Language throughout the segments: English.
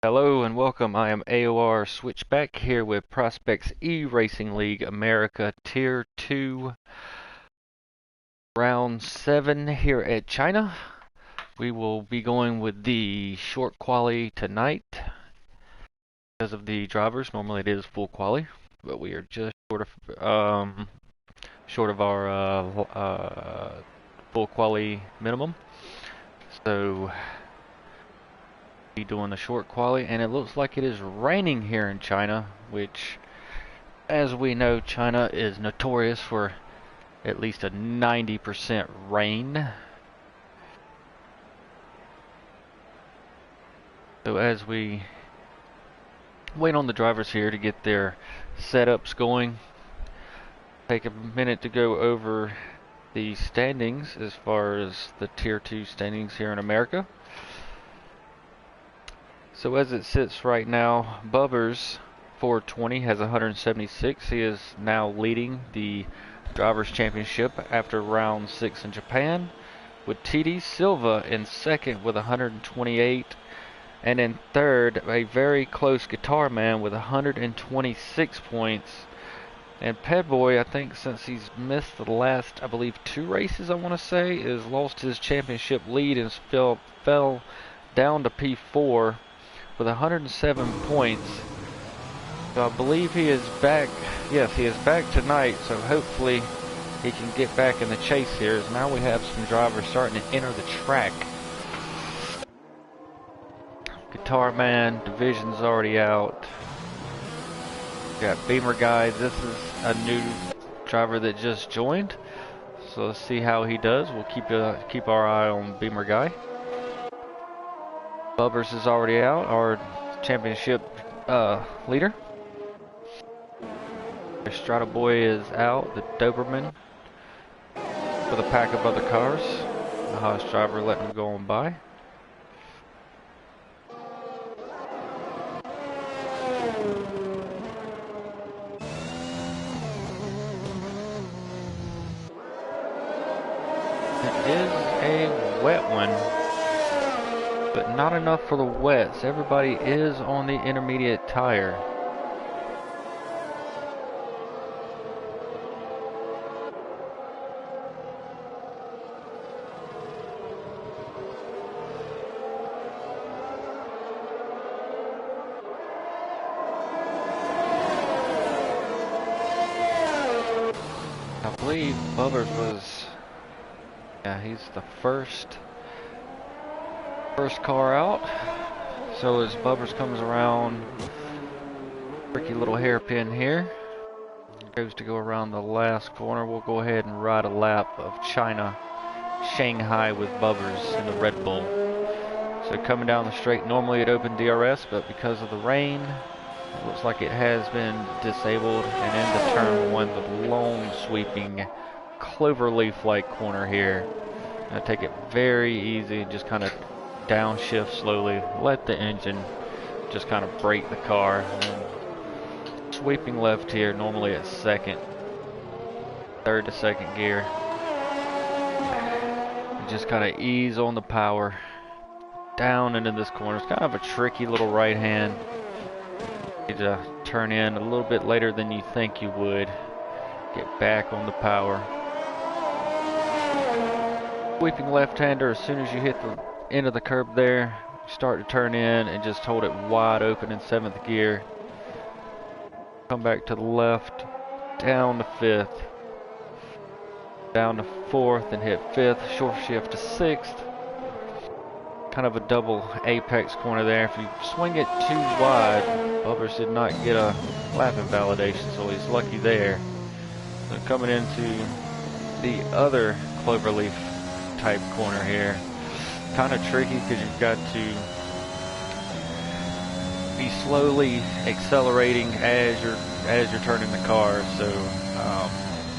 Hello and welcome. I am AOR Switchback here with Prospects eRacing League America Tier 2 Round 7 here at China. We will be going with the short quali tonight because of the drivers. Normally it is full quali, but we are just short of our full quali minimum. So be doing the short quali, and it looks like it is raining here in China, which, as we know, China is notorious for at least a 90% rain. So as we wait on the drivers here to get their setups going, take a minute to go over the standings as far as the Tier 2 standings here in America. So as it sits right now, Bubbers 420 has 176. He is now leading the Drivers' Championship after round 6 in Japan, with TD Silva in second with 128, and in third, a very close Guitar Man with 126 points. And Pedboy, I think since he's missed the last, I believe, 2 races, I want to say, has lost his championship lead and fell down to P4 with 107 points. So I believe he is back. Yes, he is back tonight, so hopefully he can get back in the chase here, as now we have some drivers starting to enter the track. Guitar Man division's already out. Got Beamer Guy. This is a new driver that just joined, so let's see how he does. We'll keep our eye on Beamer Guy. Bubbers is already out, our championship leader. Strata Boy is out, the Doberman, with a pack of other cars. The Haas driver letting him go on by. It is a wet one, but not enough for the wets. Everybody is on the intermediate tire. I believe Bubbers was, yeah, he's the first car out. So as Bubbers comes around, tricky little hairpin here, goes to go around the last corner. We'll go ahead and ride a lap of China, Shanghai with Bubbers in the Red Bull. So coming down the straight, normally it opened DRS, but because of the rain, it looks like it has been disabled, and into turn 1, the long sweeping cloverleaf-like corner here. Gonna take it very easy, just kind of downshift slowly, let the engine just kind of brake the car. And sweeping left here, normally at third to second gear. And just kind of ease on the power down into this corner. It's kind of a tricky little right hand. Need to turn in a little bit later than you think you would. Get back on the power. Sweeping left-hander, as soon as you hit the end of the curb there, start to turn in and just hold it wide open in 7th gear. Come back to the left, down to 5th, down to 4th and hit 5th, short shift to 6th. Kind of a double apex corner there. If you swing it too wide, Bubbers did not get a lap invalidation, so he's lucky there. So coming into the other cloverleaf type corner here, kind of tricky because you've got to be slowly accelerating as you're turning the car. So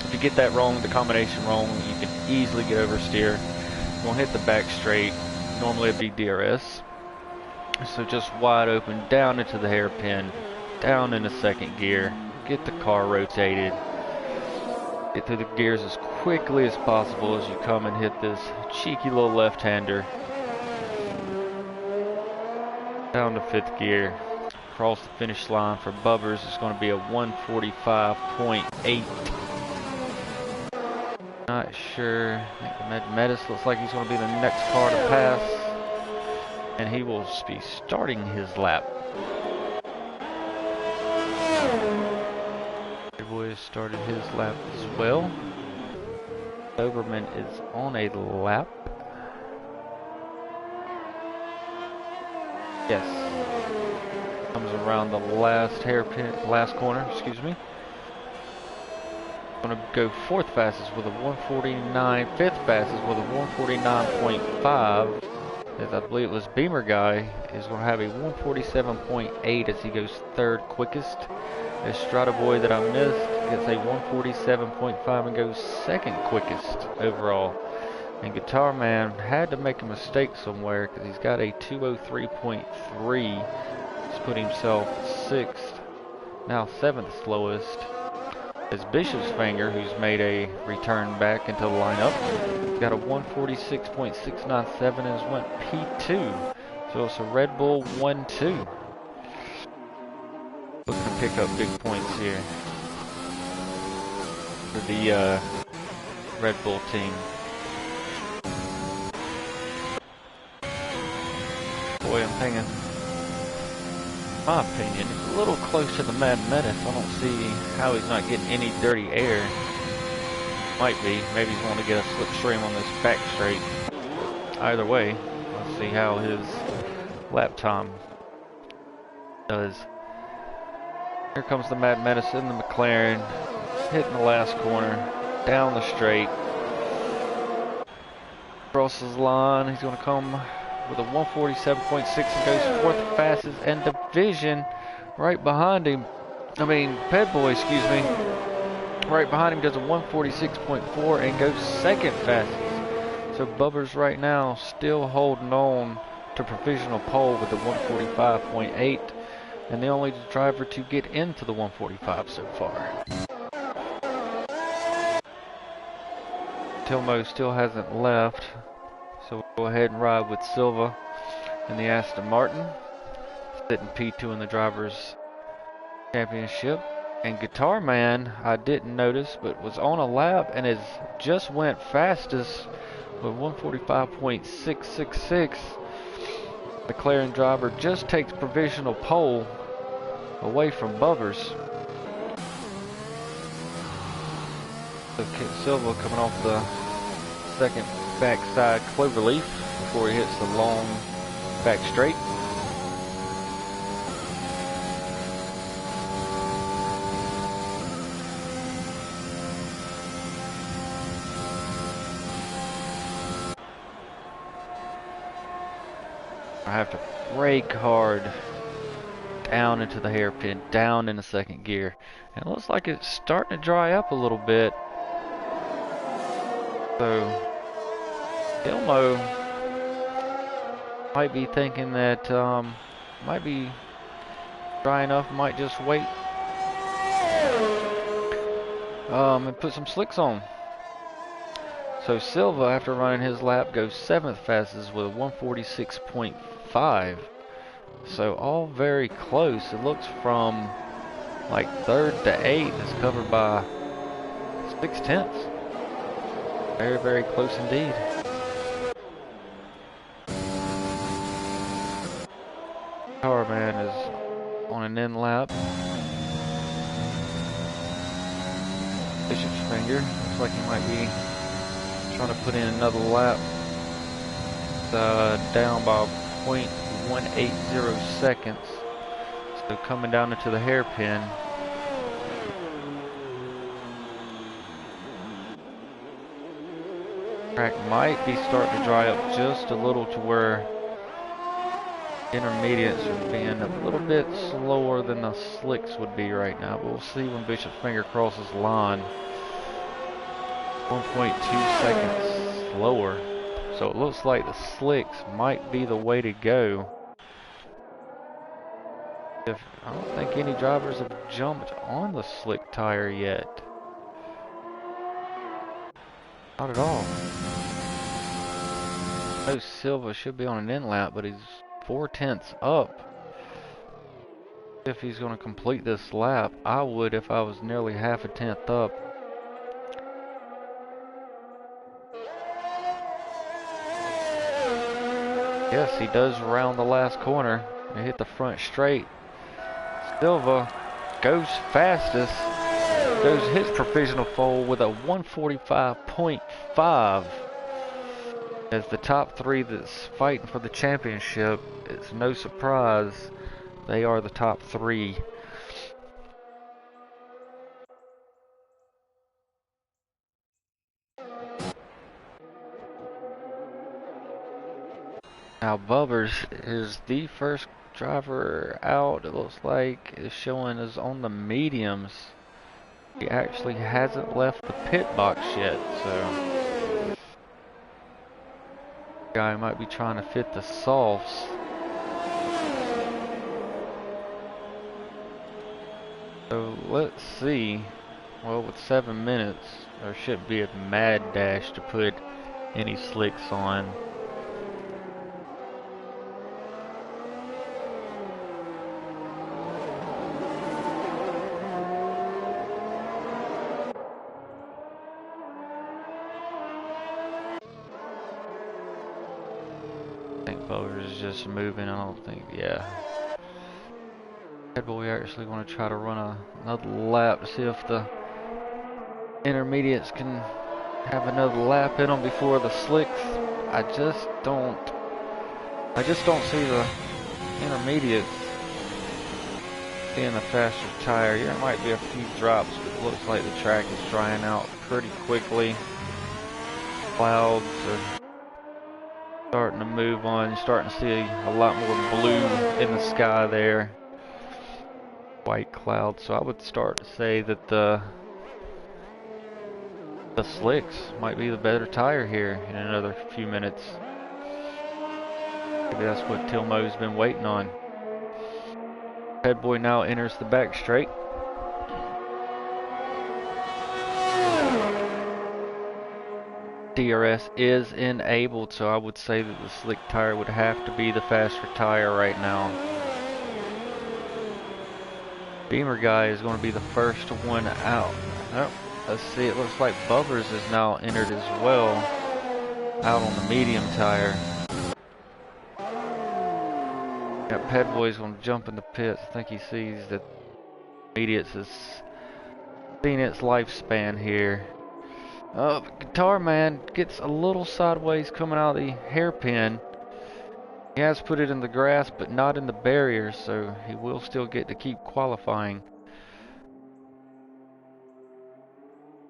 if you get that wrong, the combination wrong, you can easily get oversteer. You're gonna hit the back straight. Normally it'd be DRS. So just wide open, down into the hairpin, down into 2nd gear, get the car rotated, get through the gears as quickly as possible as you come and hit this cheeky little left-hander. Down to 5th gear. Across the finish line for Bubbers, it's going to be a 145.8. Not sure. I think the Metis looks like he's going to be the next car to pass. And he will be starting his lap. Good boy has started his lap as well. Doberman is on a lap. Yes. Comes around the last corner, excuse me. Going to go 4th fastest with a 149, 5th fastest with a 149.5. As I believe it was Beamer guy is going to have a 147.8 as he goes 3rd quickest. Estrada boy that I missed gets a 147.5 and goes 2nd quickest overall. And Guitar Man had to make a mistake somewhere because he's got a 203.3. He's put himself 6th, now 7th slowest. As Bishop's Finger, who's made a return back into the lineup, he's got a 146.697 and has went P2. So it's a Red Bull 1-2. Looking to pick up big points here for the Red Bull team. Boy, I'm thinking, in my opinion, it's a little close to the Mad Menace. I don't see how he's not getting any dirty air. Might be. Maybe he's wanting to get a slipstream on this back straight. Either way, let's see how his lap time does. Here comes the Mad Menace in the McLaren, hitting the last corner, down the straight. Crosses the line. He's going to come with a 147.6 and goes 4th fastest, and Division right behind him. Ped Boy, excuse me. Right behind him does a 146.4 and goes 2nd fastest. So Bubbers right now still holding on to provisional pole with the 145.8, and the only driver to get into the 145 so far. Tilmo still hasn't left. So we'll go ahead and ride with Silva in the Aston Martin, sitting P2 in the Drivers' Championship. And Guitar Man, I didn't notice, but was on a lap and has just went fastest with 145.666. McLaren driver just takes provisional pole away from Bubbers. So Silva coming off the 2nd backside cloverleaf before he hits the long back straight. I have to brake hard down into the hairpin, down in the 2nd gear. And it looks like it's starting to dry up a little bit. So Ilmo might be thinking that might be dry enough, might just wait and put some slicks on. So Silva, after running his lap, goes 7th fastest with a 146.5. So all very close. It looks from like 3rd to 8th is covered by 6/10. Very, very close indeed. Power Man is on an in lap. Bishop's Finger looks like he might be trying to put in another lap. Down by 0.180 seconds. So coming down into the hairpin. Track might be starting to dry up just a little to where intermediates are being a little bit slower than the slicks would be right now, but we'll see when Bishop's Finger crosses the line. 1.2 seconds slower, so it looks like the slicks might be the way to go. I don't think any drivers have jumped on the slick tire yet. Not at all. No, Silva should be on an in lap, but he's 4/10 up If he's going to complete this lap, I would if I was nearly half a tenth up. Yes, he does round the last corner and hit the front straight. Silva goes fastest, goes his provisional foal with a 145.5. As the top three that's fighting for the championship, it's no surprise they are the top three. Now Bubbers is the first driver out. It looks like is showing is on the mediums. He actually hasn't left the pit box yet, so guy might be trying to fit the softs. So let's see. Well, with 7 minutes, there should be a mad dash to put any slicks on. I think Bowers is just moving. I don't think, yeah. But we actually want to try to run another lap to see if the intermediates can have another lap in them before the slicks. I just don't see the intermediates being a faster tire. There might be a few drops, but it looks like the track is drying out pretty quickly. Clouds are starting to move on. You're starting to see a lot more blue in the sky there. White clouds. So I would start to say that the slicks might be the better tire here in another few minutes. Maybe that's what Tilmo's been waiting on. Head boy now enters the back straight. DRS is enabled, so I would say that the slick tire would have to be the faster tire right now. Beamer guy is going to be the first one out. Oh, let's see, it looks like Bubbers is now entered as well, out on the medium tire. Yep, Head boy's going to jump in the pits. I think he sees that Immediates has seen its lifespan here. Guitar Man gets a little sideways coming out of the hairpin. He has put it in the grass, but not in the barrier, so he will still get to keep qualifying.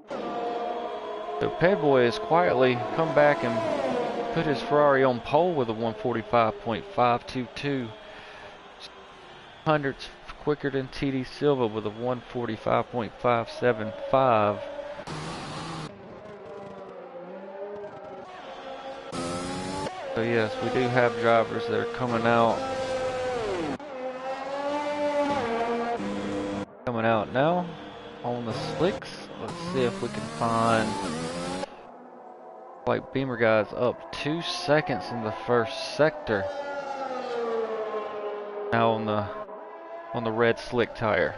So Pedboy has quietly come back and put his Ferrari on pole with a 145.522. Hundredths quicker than TD Silva with a 145.575. So yes, we do have drivers that are coming out now on the slicks. Let's see if we can find, like, Beamer guy's up 2 seconds in the first sector. Now on the red slick tire.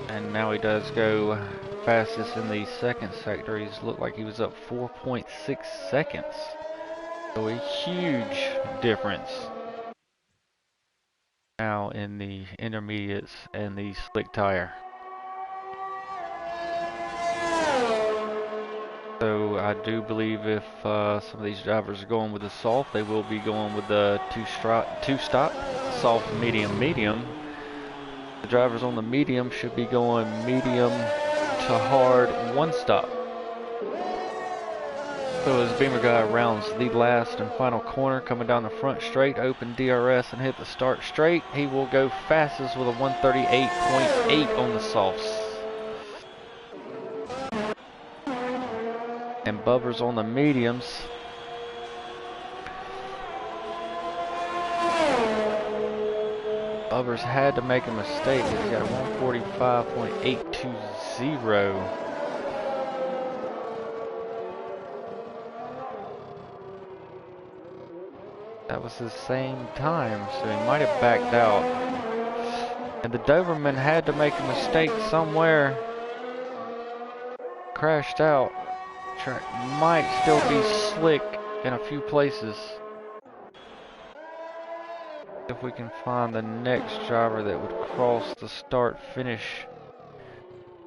And now he does go fastest in the second sector. He's looked like he was up 4.6 seconds. So a huge difference now in the intermediates and the slick tire. So I do believe if some of these drivers are going with the soft, they will be going with the two-stop, soft, medium, medium. The drivers on the medium should be going medium to hard, one stop. So as Beamer guy rounds the last and final corner, coming down the front straight, open DRS and hit the start straight, he will go fastest with a 138.8 on the softs. And Bubbers on the mediums. Bubbers had to make a mistake. He's got a 145.820. That was the same time, so he might have backed out. And the Doberman had to make a mistake somewhere. Crashed out. Track might still be slick in a few places. If we can find the next driver that would cross the start finish.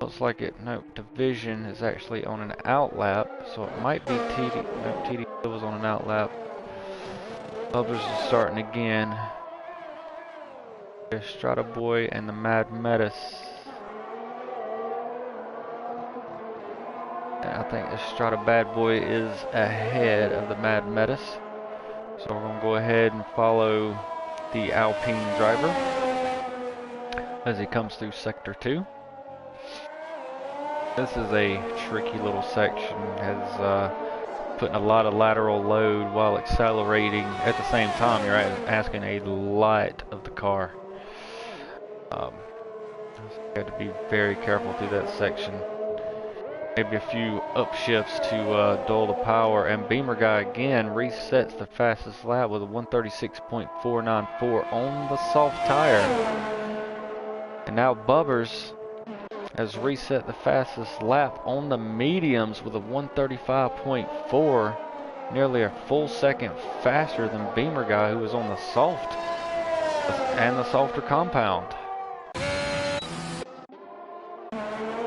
Looks like it. Nope, Division is actually on an out lap, so it might be TD. Nope, TD was on an out lap. Others are starting again. Estrada Boy and the Mad Metis. And I think Estrada Bad Boy is ahead of the Mad Metis. So we're going to go ahead and follow the Alpine driver as he comes through Sector 2. This is a tricky little section, has putting a lot of lateral load while accelerating. At the same time, you're asking a lot of the car. You have to be very careful through that section. Maybe a few upshifts to dull the power. And Beamer Guy again resets the fastest lap with a 136.494 on the soft tire. And now Bubbers has reset the fastest lap on the mediums with a 135.4, nearly a full second faster than Beamer Guy, who was on the soft and the softer compound.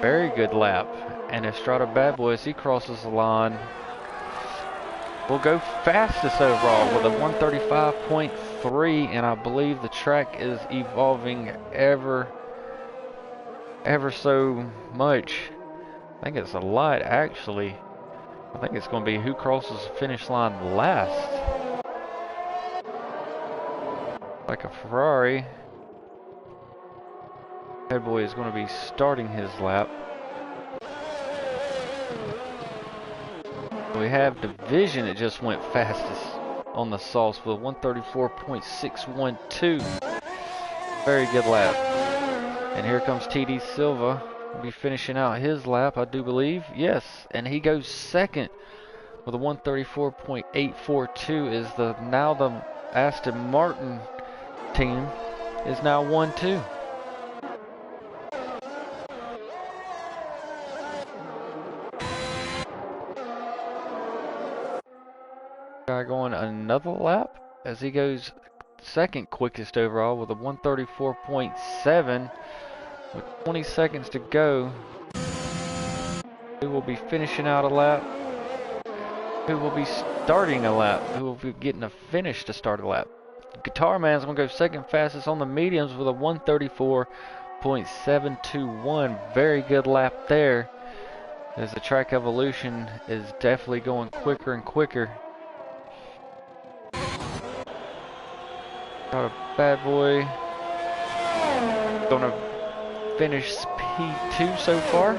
Very good lap. And Estrada Bad Boy, as he crosses the line, will go fastest overall with a 135.3, and I believe the track is evolving ever so much. I think it's a lot, actually. I think it's going to be who crosses the finish line last. Like a Ferrari. Bad Boy is going to be starting his lap. We have Division that just went fastest on the sauce with 134.612. Very good lap. And here comes TD Silva. Will be finishing out his lap, I do believe. Yes, and he goes second with a 134.842. Is now the Aston Martin team is now 1-2. Guy going another lap as he goes second quickest overall with a 134.7 with 20 seconds to go. Who will be finishing out a lap? Who will be starting a lap? Who will be getting a finish to start a lap? Guitar Man's going to go second fastest on the mediums with a 134.721. Very good lap there, as the track evolution is definitely going quicker and quicker. Got a Bad Boy. Gonna finish P2 so far.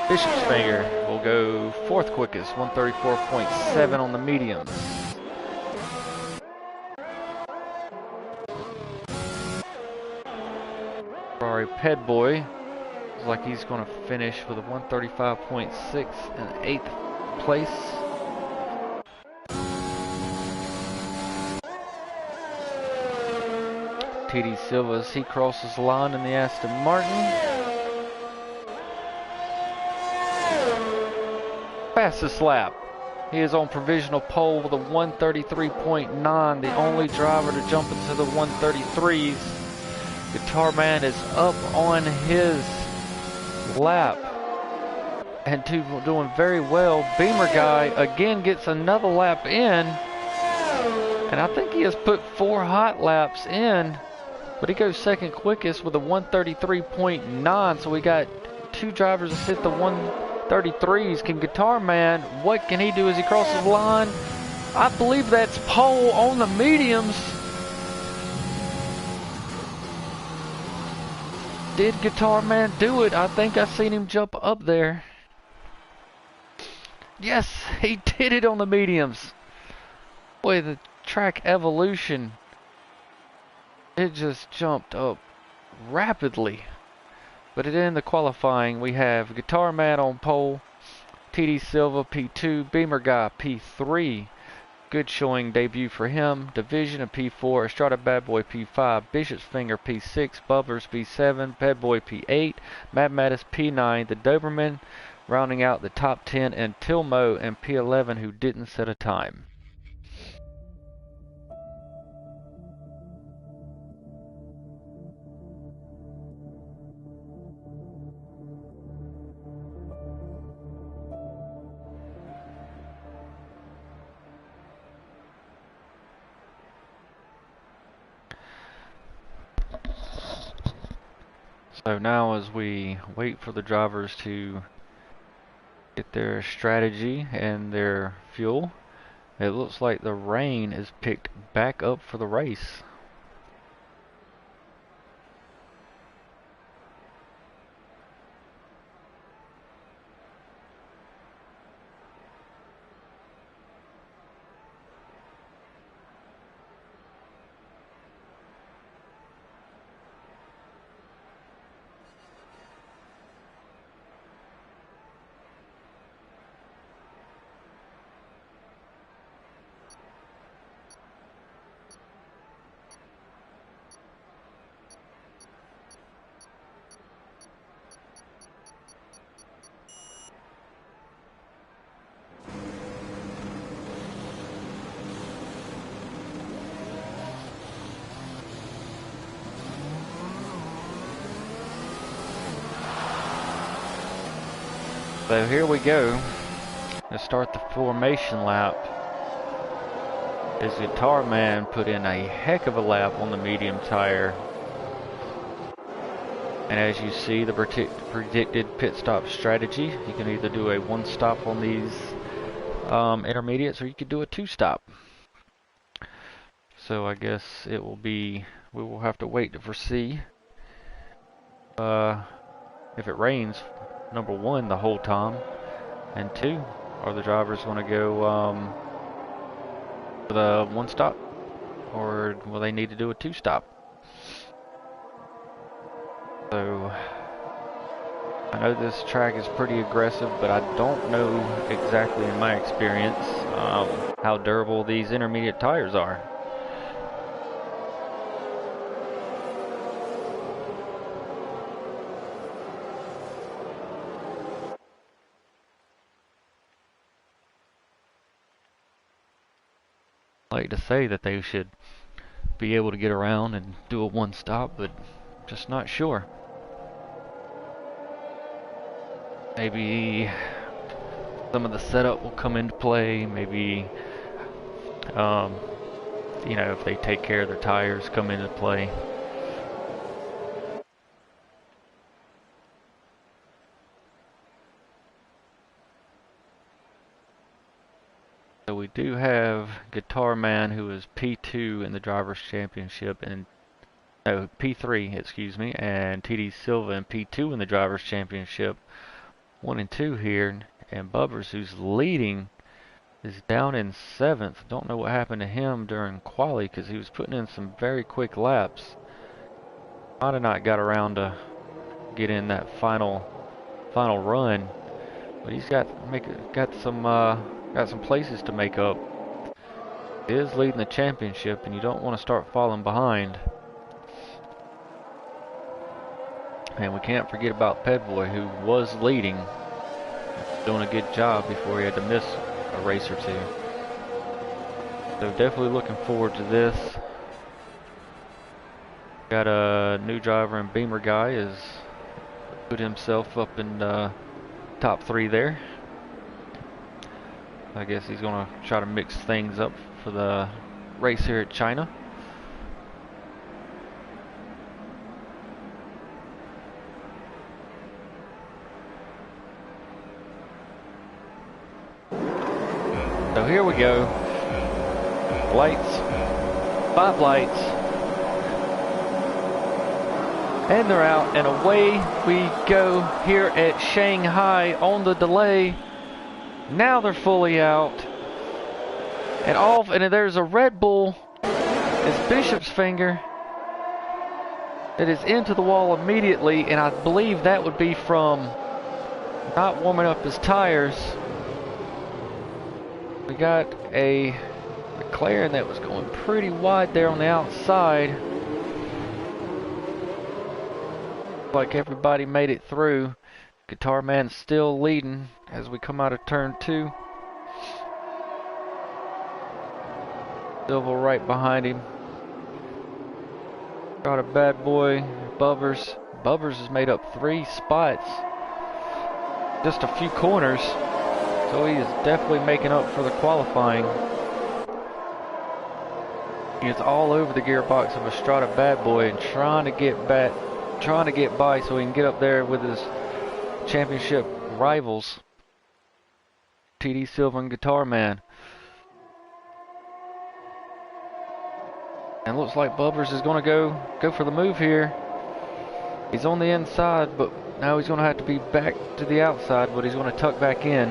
Bishop's Finger will go fourth quickest, 134.7 on the mediums. Ferrari Ped Boy looks like he's going to finish with a 135.6 in 8th place. TD Silva, as he crosses the line in the Aston Martin. Fastest lap. He is on provisional pole with a 133.9, the only driver to jump into the 133s. Guitar Man is up on his lap and doing very well. Beamer Guy again gets another lap in, and I think he has put 4 hot laps in, but he goes second quickest with a 133.9. So we got 2 drivers that hit the 133s. Can Guitar Man, what can he do as he crosses the line? I believe that's pole on the mediums. Did Guitar Man do it? I think I seen him jump up there. Yes, he did it on the mediums. Boy, the track evolution, it just jumped up rapidly. But in the qualifying, we have Guitar Man on pole, TD Silva P2, Beamer Guy P3. Good showing debut for him. Division of P4, Estrada Bad Boy P5, Bishop's Finger P6, Bubbers P7, Bad Boy P8, Mad Mattis P9, the Doberman rounding out the top 10, and Tilmo and P11 who didn't set a time. So now as we wait for the drivers to get their strategy and their fuel, it looks like the rain is picked back up for the race. So here we go. Let's start the formation lap. His Guitar Man put in a heck of a lap on the medium tire. And as you see, the predicted pit stop strategy, you can either do a one stop on these intermediates, or you could do a two stop. So I guess it will be, we will have to wait to foresee if it rains, number one, the whole time, and two, are the drivers going to go for the one stop, or will they need to do a two stop? So I know this track is pretty aggressive, but I don't know exactly in my experience how durable these intermediate tires are. I like to say that they should be able to get around and do a one stop, but just not sure. Maybe some of the setup will come into play. Maybe, you know, if they take care of their tires, come into play. So we do have Guitar Man, who is P2 in the Drivers' Championship, and no, P3, excuse me, and TD Silva in P2 in the Drivers' Championship. 1 and 2 here, and Bubbers, who's leading, is down in 7th. Don't know what happened to him during quali, because he was putting in some very quick laps. Might have not got around to get in that final run, but he's got some places to make up. He is leading the championship, and you don't want to start falling behind. And we can't forget about Pedboy, who was leading, doing a good job before he had to miss a race or two. So definitely looking forward to this. Got a new driver in Beamer Guy, has put himself up in top 3 there. I guess he's going to try to mix things up for the race here at China. So here we go. Lights. 5 lights. And they're out, and away we go here at Shanghai on the delay. Now they're fully out. And there's a Red Bull. It's Bishop's finger. It is into the wall immediately, and I believe that would be from not warming up his tires. We got a McLaren that was going pretty wide there on the outside. Like everybody made it through. Guitar Man still leading as we come out of turn 2. Silva right behind him. Got a bad boy, Bubbers. Bubbers has made up 3 spots. Just a few corners. So he is definitely making up for the qualifying. He is all over the gearbox of a Strata bad boy and trying to get by so he can get up there with his championship rivals, TD Silva and Guitar Man. And looks like Bubbers is going to go for the move here. He's on the inside, but now he's going to have to be back to the outside, but he's going to tuck back in.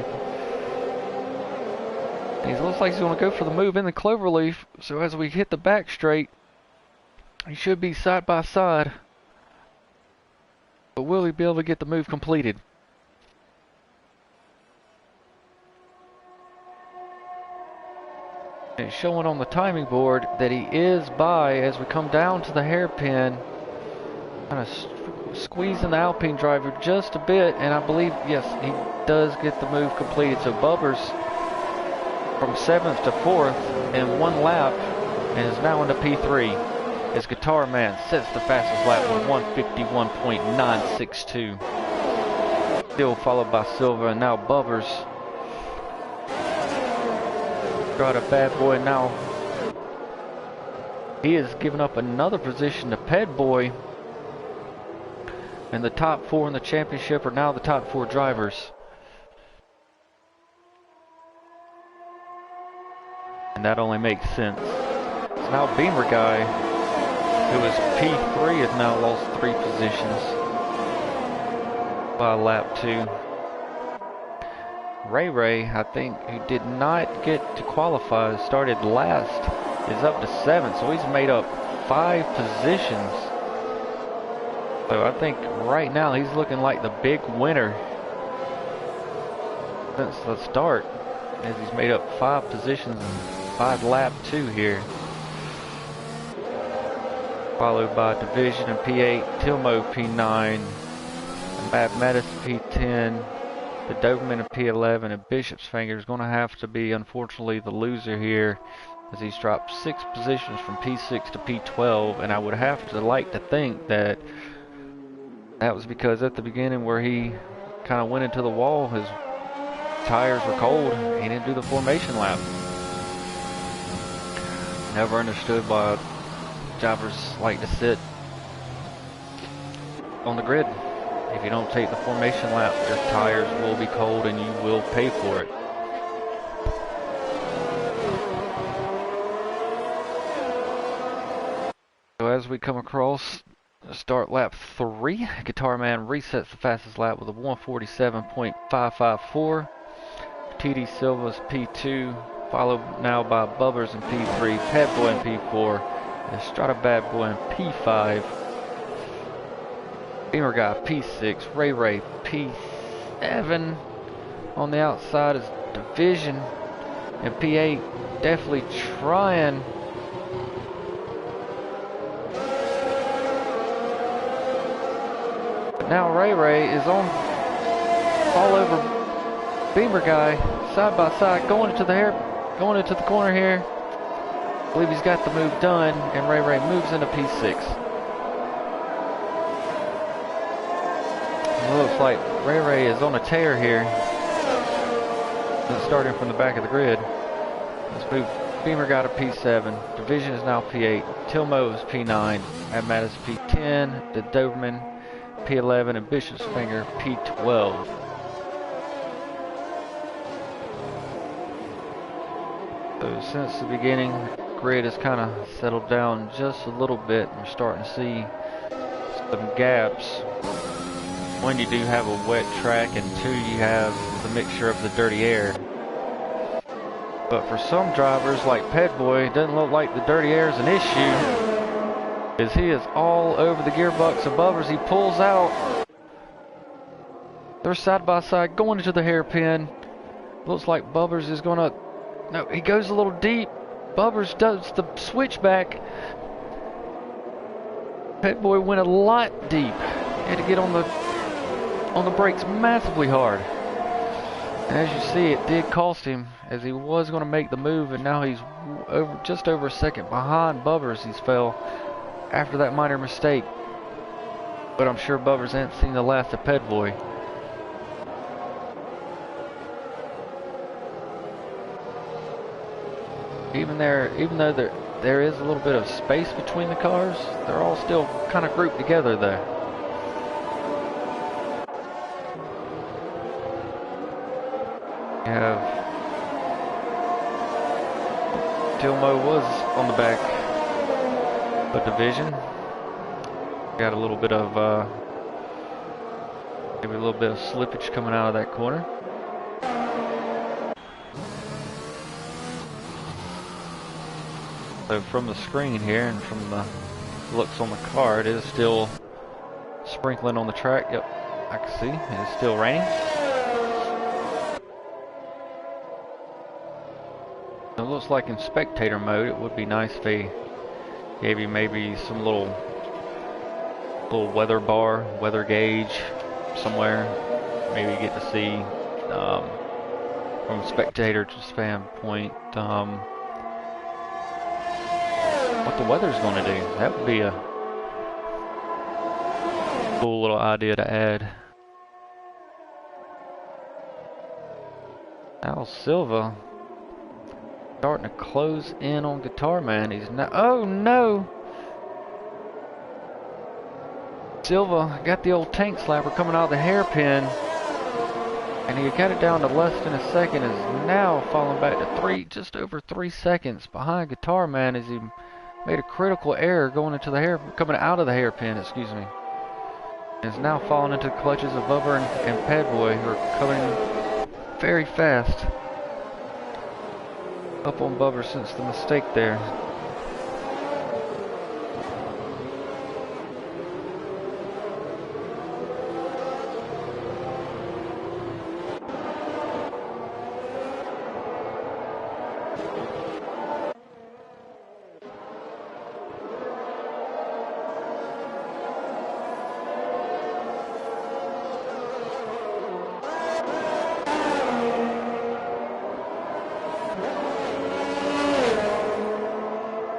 And he looks like he's going to go for the move in the cloverleaf, so as we hit the back straight, he should be side by side. But will he be able to get the move completed? And it's showing on the timing board that he is by as we come down to the hairpin. Kind of squeezing the Alpine driver just a bit, and I believe, yes, he does get the move completed. So Bubbers from 7th to 4th in 1 lap and is now into P3. His Guitar Man sets the fastest lap with 151.962. Still followed by Silva, and now Bubbers. Got a bad boy now. He has given up another position to Ped Boy. And the top 4 in the championship are now the top 4 drivers. And that only makes sense. So now Beamer Guy, who was P3, has now lost 3 positions by lap 2. Ray, I think, who did not get to qualify, started last, is up to 7th, so he's made up 5 positions. So I think right now he's looking like the big winner since the start, as he's made up 5 positions by lap 2 here. Followed by Division in P8, Tilmo P9, Matt Mattis P10, the Doberman in P11, and Bishop's Finger is going to have to be, unfortunately, the loser here, as he's dropped 6 positions from P6 to P12, and I would have to like to think that that was because at the beginning where he kind of went into the wall, his tires were cold. He didn't do the formation lap. Never understood why drivers like to sit on the grid. If you don't take the formation lap, your tires will be cold and you will pay for it. So as we come across start lap 3, Guitar Man resets the fastest lap with a 147.554. TD Silva's P2, followed now by Bubbers in P3, Pet Boy in P4, and Strata Bad Boy in P5. Beamer Guy P6, Ray P7. On the outside is Division in P8, definitely trying. But now Ray is on all over Beamer Guy, side by side, going into the corner here. I believe he's got the move done, and Ray moves into P6. It looks like Ray is on a tear here. Starting from the back of the grid. Let's move Beamer Guy to P7. Division is now P8. Tilmo is P9. Matt is P10. The Doberman P11 and Bishop's Finger P12. So since the beginning, grid has kind of settled down just a little bit. We're starting to see some gaps. One, you do have a wet track, and two, you have the mixture of the dirty air. But for some drivers, like Ped Boy, it doesn't look like the dirty air is an issue, as he is all over the gearbox above as he pulls out. They're side by side going into the hairpin. Looks like Bubbers is gonna... No, he goes a little deep. Bubbers does the switchback. Ped Boy went a lot deep. He had to get on the brakes massively hard. And as you see, it did cost him, as he was going to make the move, and now he's just over a second behind Bubbers. He's fell after that minor mistake. But I'm sure Bubbers hasn't seen the last of Ped Boy. Even though there is a little bit of space between the cars, they're all still kind of grouped together there. You have Tilmo was on the back of division. Got a little bit of maybe a little bit of slippage coming out of that corner. So from the screen here and from the looks on the car, it is still sprinkling on the track. Yep, I can see it is still raining. It looks like in spectator mode, it would be nice if they gave you maybe some little weather bar, weather gauge somewhere. Maybe you get to see from a spectator standpoint what the weather's going to do. That would be a cool little idea to add. Al Silva starting to close in on Guitar Man. He's not. Oh no! Silva got the old tank slapper coming out of the hairpin, and he got it down to less than a second. Is now falling back to just over 3 seconds behind Guitar Man, as he made a critical error coming out of the hairpin. Excuse me. And is now falling into the clutches of Bubber and Ped Boy, who are coming very fast up on Bubber since the mistake there.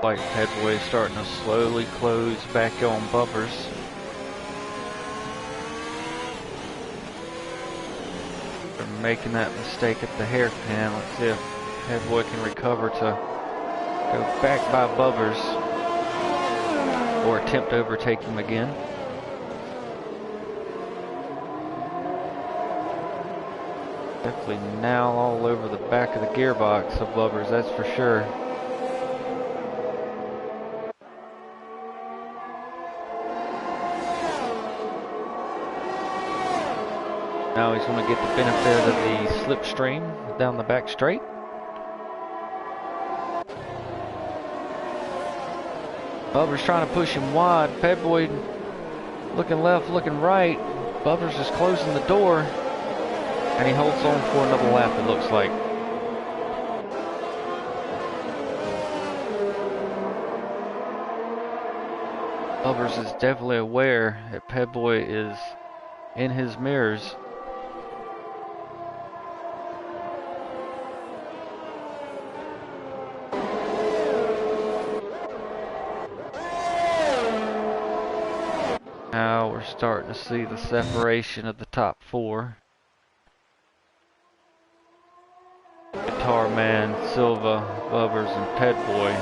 Like Ped Boy starting to slowly close back on Bubbers. They're making that mistake at the hairpin. Let's see if Ped Boy can recover to go back by Bubbers or attempt to overtake him again. Definitely now all over the back of the gearbox of Bubbers, that's for sure. Now he's going to get the benefit of the slipstream down the back straight. Bubbers trying to push him wide. Ped Boy looking left, looking right. Bubbers is closing the door, and he holds on for another lap, it looks like. Bubbers is definitely aware that Ped Boy is in his mirrors. Now we're starting to see the separation of the top four. Guitar Man, Silva, Bubbers, and Ped Boy.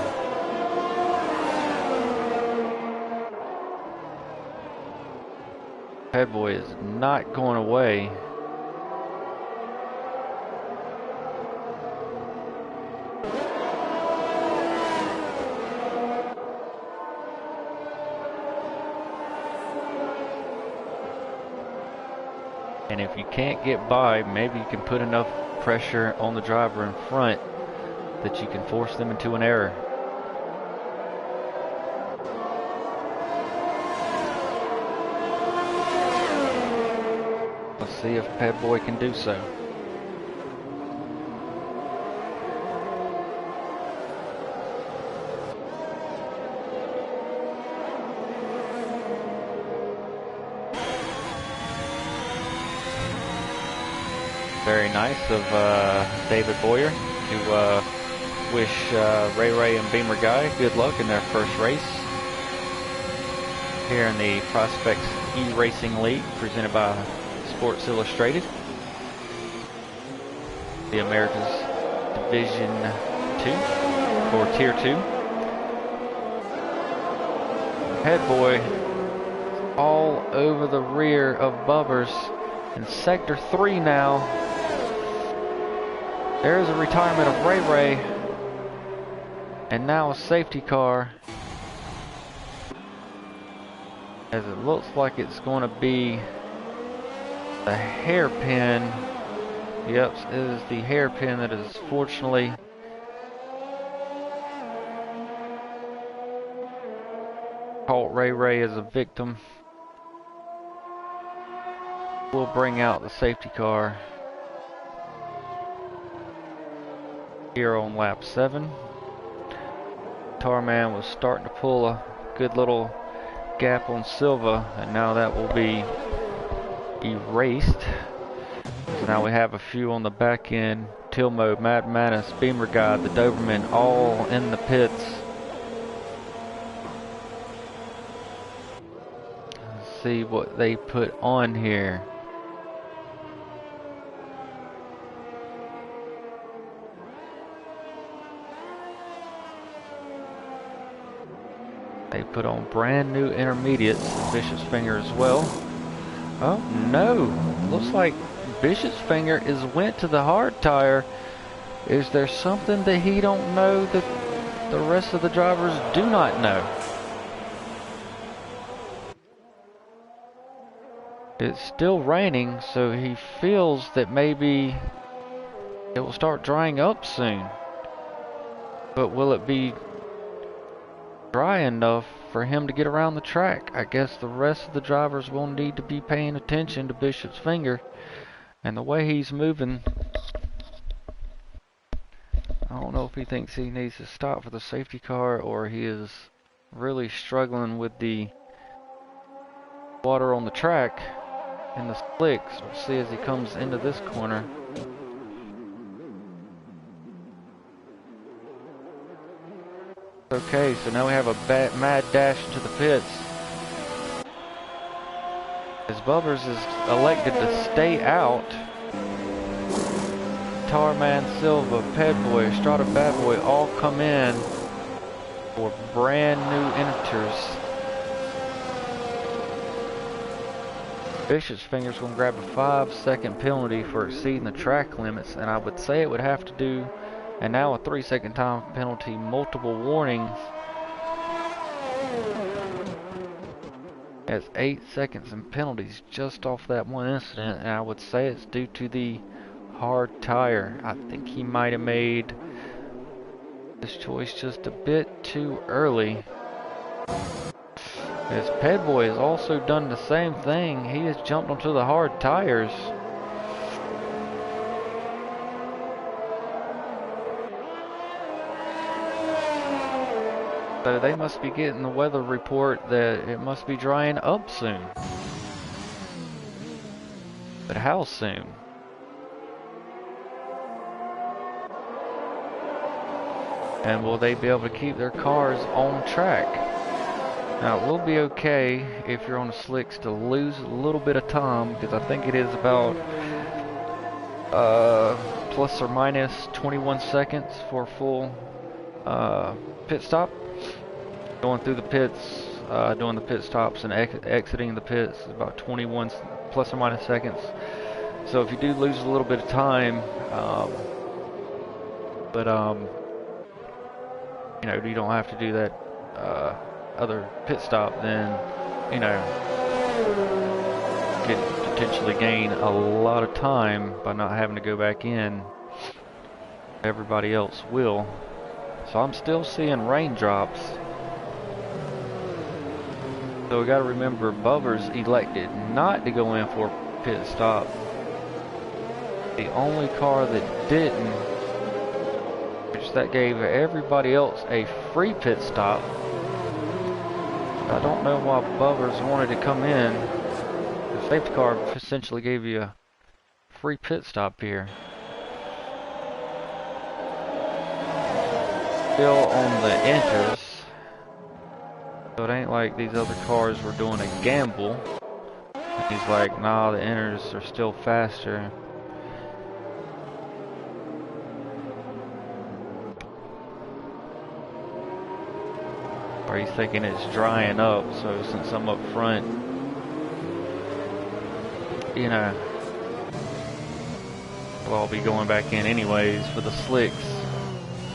Ped Boy is not going away. And if you can't get by, maybe you can put enough pressure on the driver in front that you can force them into an error. Let's see if Ped Boy can do so. Very nice of David Boyer to wish Ray and Beamer Guy good luck in their first race here in the Prospects eRacing League presented by Sports Illustrated, the Americas Division 2 or Tier 2. Head Boy all over the rear of Bubbers in Sector 3 now. There's a retirement of Ray, and now a safety car, as it looks like it's going to be a hairpin. Yep, it is the hairpin that is fortunately caught Ray as a victim. We'll bring out the safety car here on lap 7. Tarman was starting to pull a good little gap on Silva, and now that will be erased. So now we have a few on the back end. Tilmo, Mad Manus, Beamer Guy, the Doberman, all in the pits. Let's see what they put on here. They put on brand new intermediates, Bishop's Finger as well. Oh no, looks like Bishop's Finger is went to the hard tire. Is there something that he don't know that the rest of the drivers do not know? It's still raining, so he feels that maybe it will start drying up soon. But will it be dry enough for him to get around the track? I guess the rest of the drivers will need to be paying attention to Bishop's Finger and the way he's moving. I don't know if he thinks he needs to stop for the safety car or he is really struggling with the water on the track and the slicks. We'll see as he comes into this corner. Okay, so now we have a mad dash to the pits, as Bubbers is elected to stay out. Tarman, Silva, Ped Boy, Estrada Bad Boy all come in for brand new enters. Bishop's Finger's going to grab a 5-second penalty for exceeding the track limits, and I would say it would have to do, and now a 3-second time penalty, multiple warnings. That's 8 seconds in penalties just off that one incident, and I would say it's due to the hard tire. I think he might have made this choice just a bit too early. As Ped Boy has also done the same thing. He has jumped onto the hard tires. So they must be getting the weather report that it must be drying up soon. But how soon? And will they be able to keep their cars on track? Now it will be okay if you're on the slicks to lose a little bit of time, because I think it is about plus or minus 21 seconds for a full pit stop. Going through the pits, doing the pit stops and exiting the pits is about 21 plus or minus seconds. So if you do lose a little bit of time, you know, you don't have to do that other pit stop, then, you know, get potentially gain a lot of time by not having to go back in. Everybody else will. So I'm still seeing raindrops. So we got to remember, Bubbers elected not to go in for a pit stop. The only car that didn't, which that gave everybody else a free pit stop. I don't know why Bubbers wanted to come in. The safety car essentially gave you a free pit stop here. Still on the enters. So it ain't like these other cars were doing a gamble. He's like, nah, the enters are still faster. Or he's thinking it's drying up, so since I'm up front, you know, well, I'll be going back in anyways for the slicks.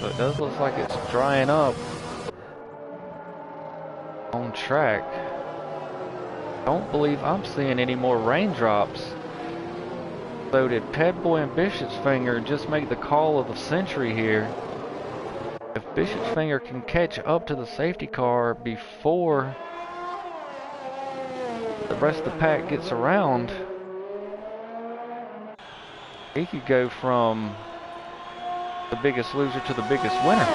So it does look like it's drying up on track. Don't believe I'm seeing any more raindrops. So did Pedboy and Bishop's Finger just make the call of the century here? If Bishop's Finger can catch up to the safety car before the rest of the pack gets around, he could go from the biggest loser to the biggest winner.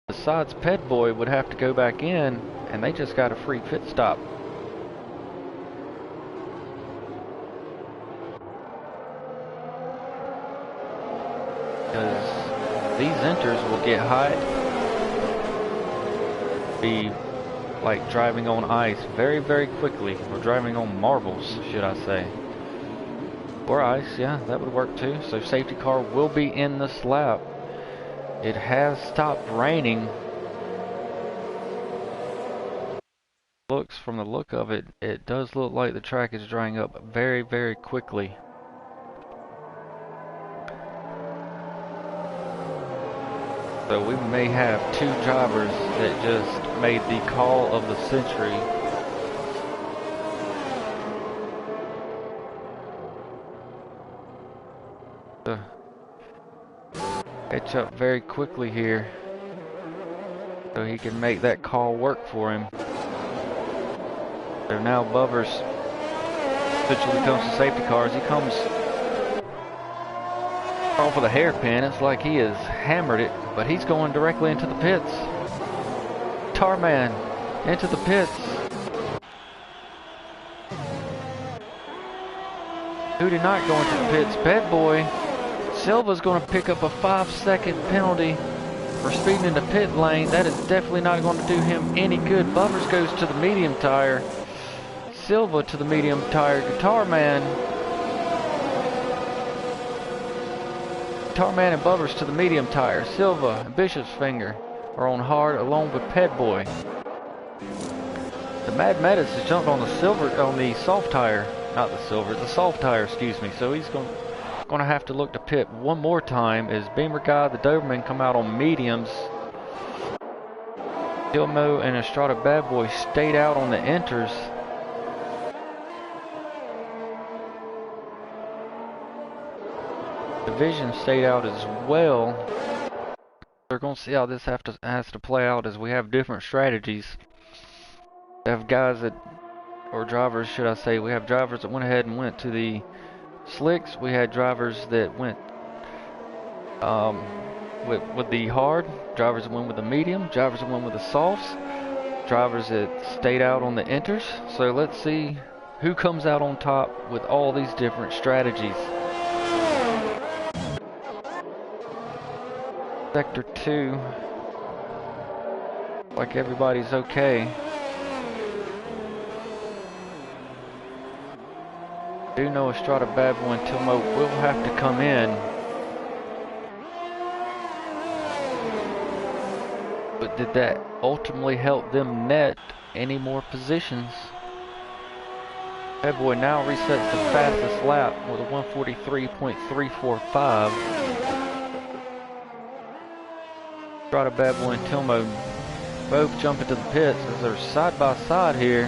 Besides, Pedboy would have to go back in, and they just got a free pit stop. Because these enters will get hot, be like driving on ice very, very quickly, or driving on marbles, should I say. Or ice, yeah, that would work too. So safety car will be in this lap. It has stopped raining. Looks, from the look of it, it does look like the track is drying up very, very quickly. So we may have two drivers that just made the call of the century. Catch up very quickly here, so he can make that call work for him. So now Bubbers essentially comes to safety cars. He comes off of the hairpin. It's like he has hammered it, but he's going directly into the pits. Tarman into the pits. Who did not go into the pits? Pedboy. Silva's going to pick up a 5-second penalty for speeding in the pit lane. That is definitely not going to do him any good. Bubbers goes to the medium tire. Silva to the medium tire. Guitar Man and Bubbers to the medium tire. Silva and Bishop's Finger are on hard along with Pedboy. The Mad Metis has jumped on the soft tire. Not the silver, the soft tire, excuse me. So he's going to have to look to pit one more time as Beamer Guy, the Doberman, come out on mediums. Dilmo and Estrada Bad Boy stayed out on the enters. Division stayed out as well. We're going to see how this has to play out, as we have different strategies. We have guys that, or drivers should I say, we have drivers that went ahead and went to the slicks. We had drivers that went with the hard, drivers that went with the medium, drivers that went with the softs, drivers that stayed out on the enters. So let's see who comes out on top with all these different strategies. Sector 2, like everybody's okay. Do know Estrada Bad Boy and Tilmo will have to come in. But did that ultimately help them net any more positions? Bad Boy now resets the fastest lap with a 1:43.345. Estrada Bad Boy and Tilmo both jump into the pits as they're side by side here.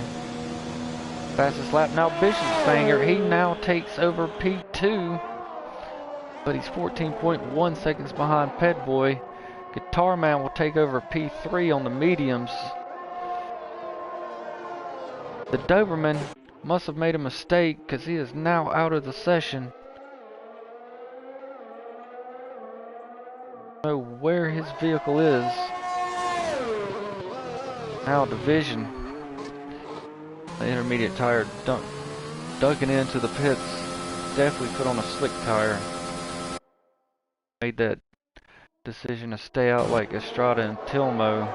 Fastest lap now, Bischofsfinger. He now takes over P2, but he's 14.1 seconds behind Ped Boy. Guitar Man will take over P3 on the mediums. The Doberman must have made a mistake because he is now out of the session. I don't know where his vehicle is. Now division. The intermediate tire ducking into the pits. Definitely put on a slick tire. Made that decision to stay out like Estrada and Tilmo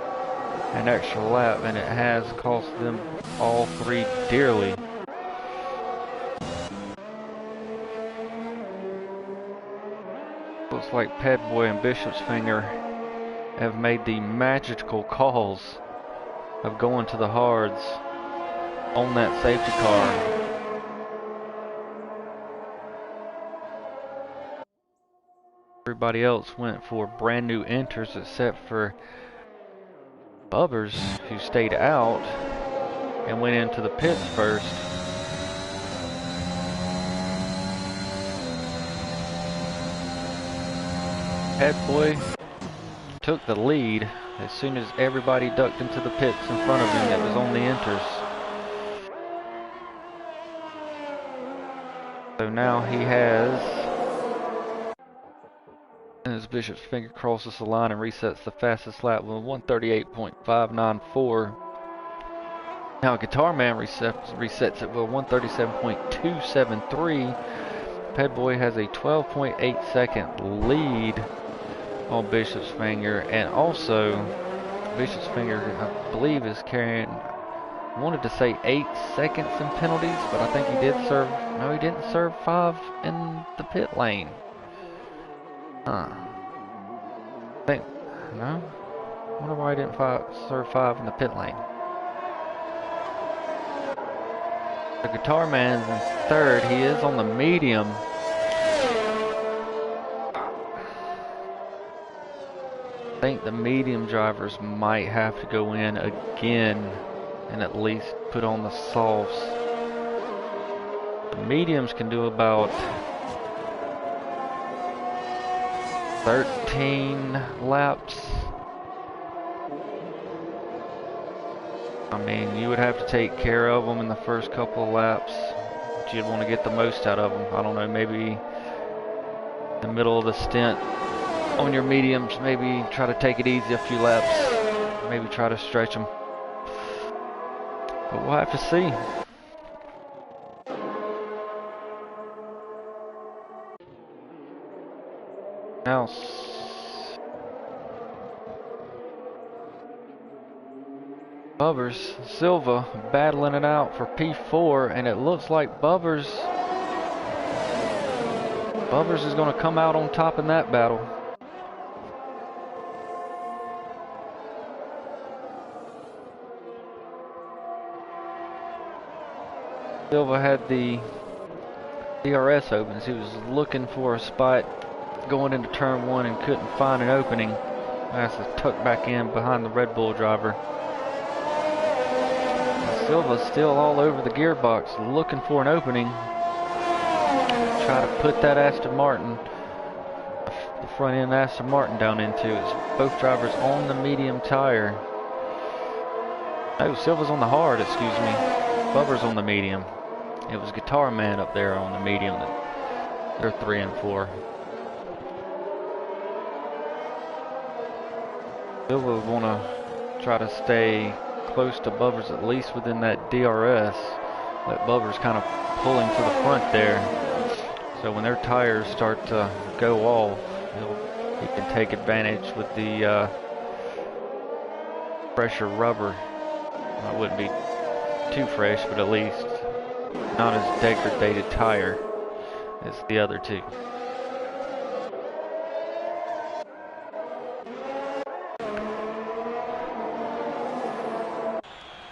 an extra lap, and it has cost them all three dearly. Looks like Ped Boy and Bischofsfinger have made the magical calls of going to the hards on that safety car. Everybody else went for brand new enters except for Bubbers, who stayed out and went into the pits first. Ped Boy took the lead as soon as everybody ducked into the pits in front of him that was on the enters. So now he has, as Bischofsfinger crosses the line and resets the fastest lap with 138.594. Now Guitar Man resets it with 137.273. Ped Boy has a 12.8 second lead on Bischofsfinger, and also Bischofsfinger, I believe, is carrying, I wanted to say 8 seconds in penalties, but I think he did serve, no, he didn't serve 5 in the pit lane. Huh. I think, no? I wonder why he didn't serve 5 in the pit lane. The Guitar Man's in third. He is on the medium. I think the medium drivers might have to go in again and at least put on the softs. The mediums can do about 13 laps. I mean, you would have to take care of them in the first couple of laps, but you'd want to get the most out of them. I don't know, maybe in the middle of the stint on your mediums, maybe try to take it easy a few laps, maybe try to stretch them. But we'll have to see. Now, Bubbers, Silva battling it out for P4, and it looks like Bubbers is going to come out on top in that battle. Silva had the DRS open, so he was looking for a spot going into turn 1 and couldn't find an opening. Has to tuck back in behind the Red Bull driver. Silva's still all over the gearbox looking for an opening. Try to put that Aston Martin, the front end Aston Martin, down into it. Both drivers on the medium tire. Oh, Silva's on the hard, excuse me. Bubber's on the medium. It was Guitar Man up there on the medium. They're 3 and 4. Silva would want to try to stay close to Bubbers, at least within that DRS. Let Bubbers kind of pull him to the front there. So when their tires start to go off, he can take advantage with the fresher rubber. It wouldn't be too fresh, but at least not as degraded tire as the other two.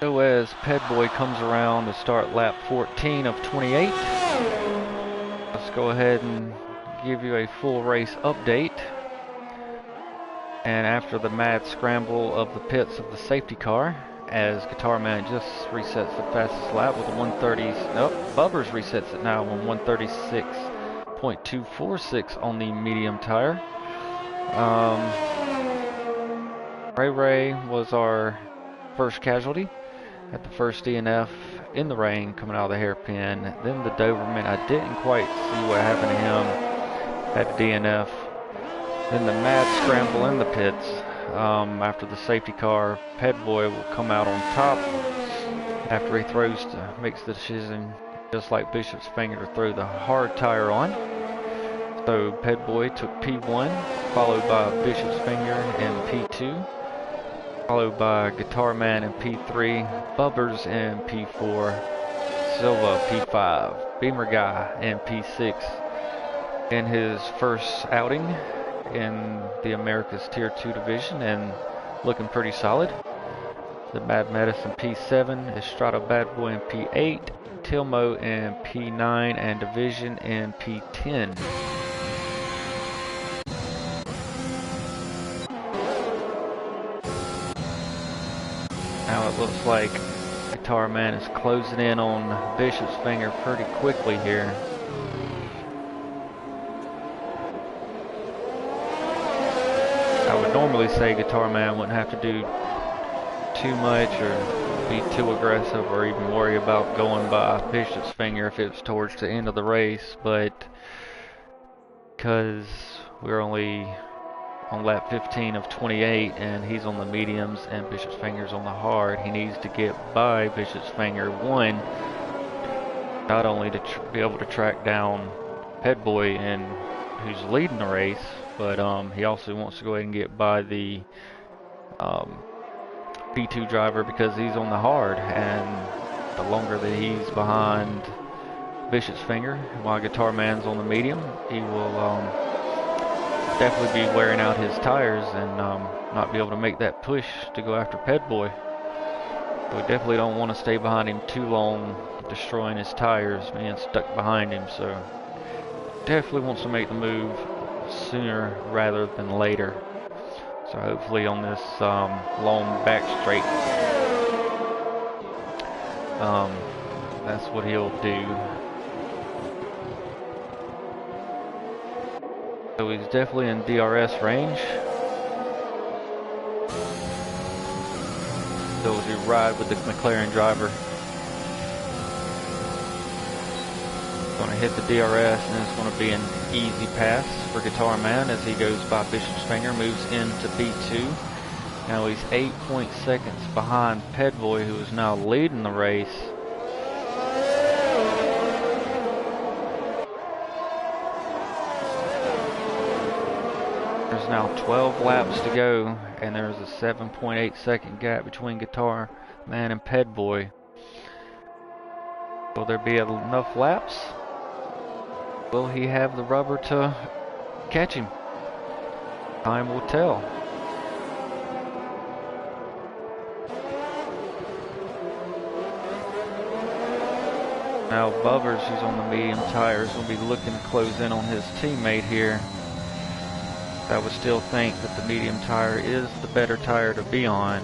So as Ped Boy comes around to start lap 14 of 28, let's go ahead and give you a full race update. And after the mad scramble of the pits of the safety car, as Guitar Man just resets the fastest lap with a 130, nope, Bubbers resets it now on 136.246 on the medium tire. Ray was our first casualty at the first DNF in the rain coming out of the hairpin. Then the Doberman, I didn't quite see what happened to him at the DNF. Then the mad scramble in the pits. After the safety car, Ped Boy will come out on top after he makes the decision, just like Bishop's finger, to throw the hard tire on. So Ped Boy took P1, followed by Bishop's finger in P2, followed by Guitar Man in P3, Bubbers in P4, Silva P5, Beamer Guy in P6. In his first outing in the Americas Tier 2 division, and looking pretty solid. The Mad Medicine P7, Estrada Bad Boy in P8, Tilmo in P9, and Division in P10. Now it looks like Guitar Man is closing in on Bishop's finger pretty quickly here. I would normally say Guitar Man wouldn't have to do too much or be too aggressive or even worry about going by Bishop's finger if it's towards the end of the race, but because we're only on lap 15 of 28 and he's on the mediums and Bishop's finger's on the hard, he needs to get by Bishop's finger, one, not only to be able to track down Ped Boy and who's leading the race, but he also wants to go ahead and get by the P2 driver because he's on the hard, and the longer that he's behind Bishop's finger while Guitar Man's on the medium, he will definitely be wearing out his tires and not be able to make that push to go after Ped Boy. We definitely don't want to stay behind him too long, destroying his tires, being stuck behind him, so definitely wants to make the move sooner rather than later. So hopefully on this long back straight, that's what he'll do. So he's definitely in DRS range. So as we ride with the McLaren driver, going to hit the DRS, and it's going to be an easy pass for Guitar Man as he goes by Bishop's finger, moves into B2. Now he's 8 seconds behind Ped Boy, who is now leading the race. There's now 12 laps to go, and there's a 7.8 second gap between Guitar Man and Ped Boy. Will there be enough laps? Will he have the rubber to catch him? Time will tell. Now Bubbers, who's on the medium tires, will be looking to close in on his teammate here. I would still think that the medium tire is the better tire to be on.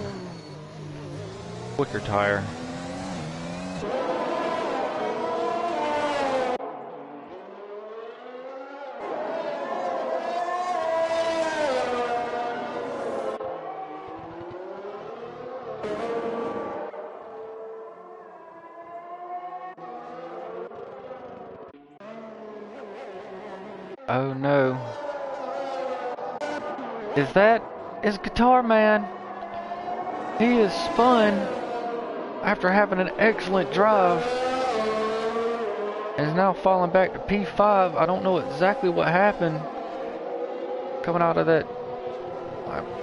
Quicker tire. Oh no. Is Guitar Man. He is spun after having an excellent drive and is now falling back to P5. I don't know exactly what happened coming out of that.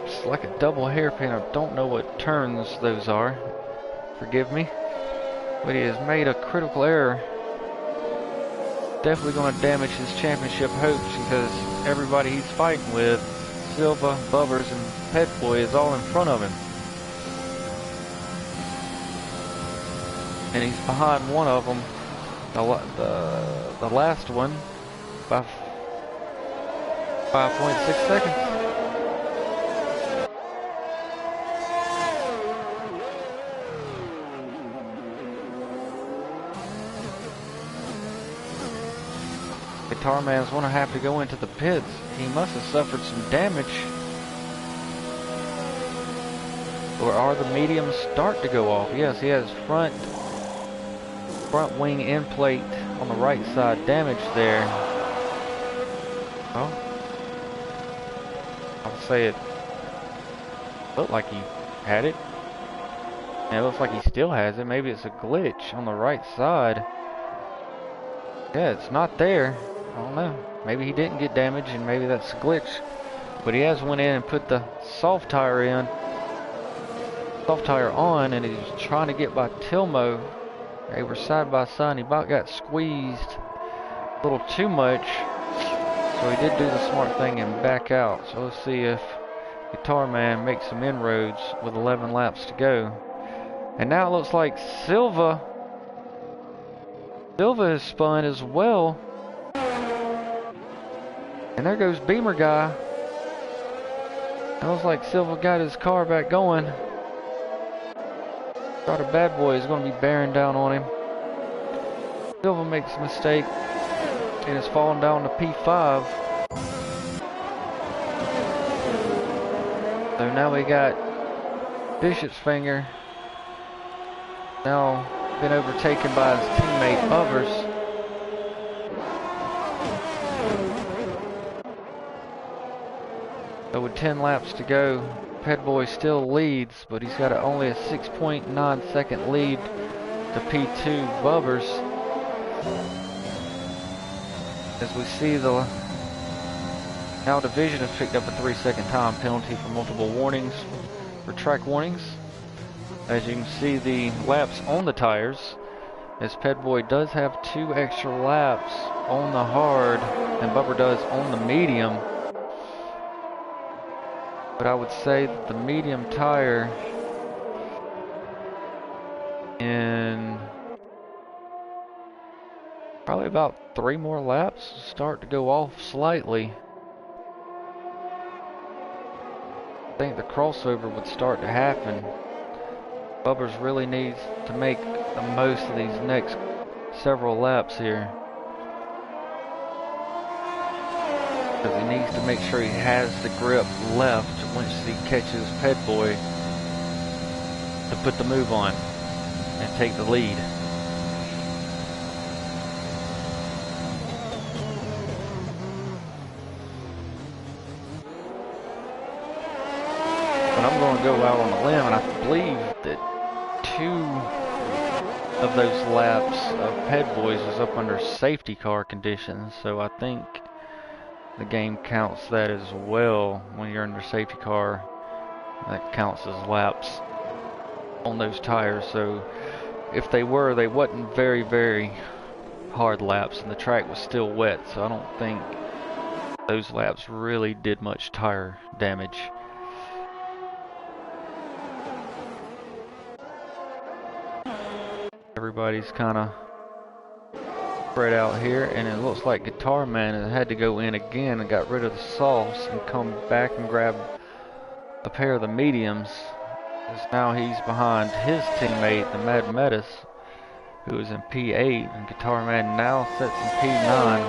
It's like a double hairpin. I don't know what turns those are. Forgive me. But he has made a critical error. Definitely going to damage his championship hopes because everybody he's fighting with, Silva, Bubbers, and Ped Boy, is all in front of him. And he's behind one of them, the last one, by 5.6 seconds. Guitar Man's gonna have to go into the pits. He must have suffered some damage. Or are the mediums start to go off? Yes, he has front wing end plate on the right side damaged there. Well, I'll say it looked like he had it. And it looks like he still has it. Maybe it's a glitch on the right side. Yeah, it's not there. I don't know. Maybe he didn't get damaged and maybe that's a glitch. But he has went in and put the soft tire on, and he's trying to get by Tilmo. They were side by side and he about got squeezed a little too much. So he did do the smart thing and back out. So let's see if Guitar Man makes some inroads with 11 laps to go. And now it looks like Silva has spun as well. And there goes Beamer Guy. It looks like Silva got his car back going. Thought a bad boy is going to be bearing down on him. Silva makes a mistake and is falling down to P5. So now we got Bishop's Finger now been overtaken by his teammate Bubbers. So with 10 laps to go, Ped Boy still leads, but he's got only a 6.9 second lead to P2 Bubbers. As we see, the now division has picked up a 3-second time penalty for multiple warnings, for track warnings. As you can see, the laps on the tires, as Ped Boy does have 2 extra laps on the hard than Bubber does on the medium. But I would say that the medium tire in probably about 3 more laps start to go off slightly. I think the crossover would start to happen. Bubbers really needs to make the most of these next several laps here. Because he needs to make sure he has the grip left once he catches Ped Boy to put the move on and take the lead. But I'm going to go out on a limb, and I believe that 2 of those laps of Ped Boys is up under safety car conditions, so I think the game counts that as well. When you're under safety car, that counts as laps on those tires. So if they wasn't very, very hard laps, and the track was still wet, so I don't think those laps really did much tire damage. Everybody's kind of spread out here, and it looks like Guitar Man had to go in again and got rid of the softs and come back and grab a pair of the mediums, as now he's behind his teammate, the Mad Metis, who is in P8, and Guitar Man now sets in P9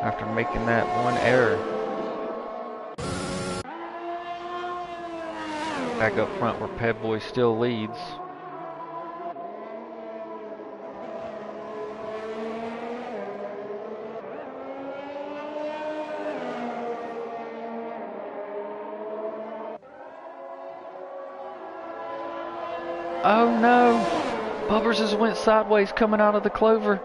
after making that one error. Back up front where Ped Boy still leads. Oh no! Bubbers has went sideways coming out of the clover.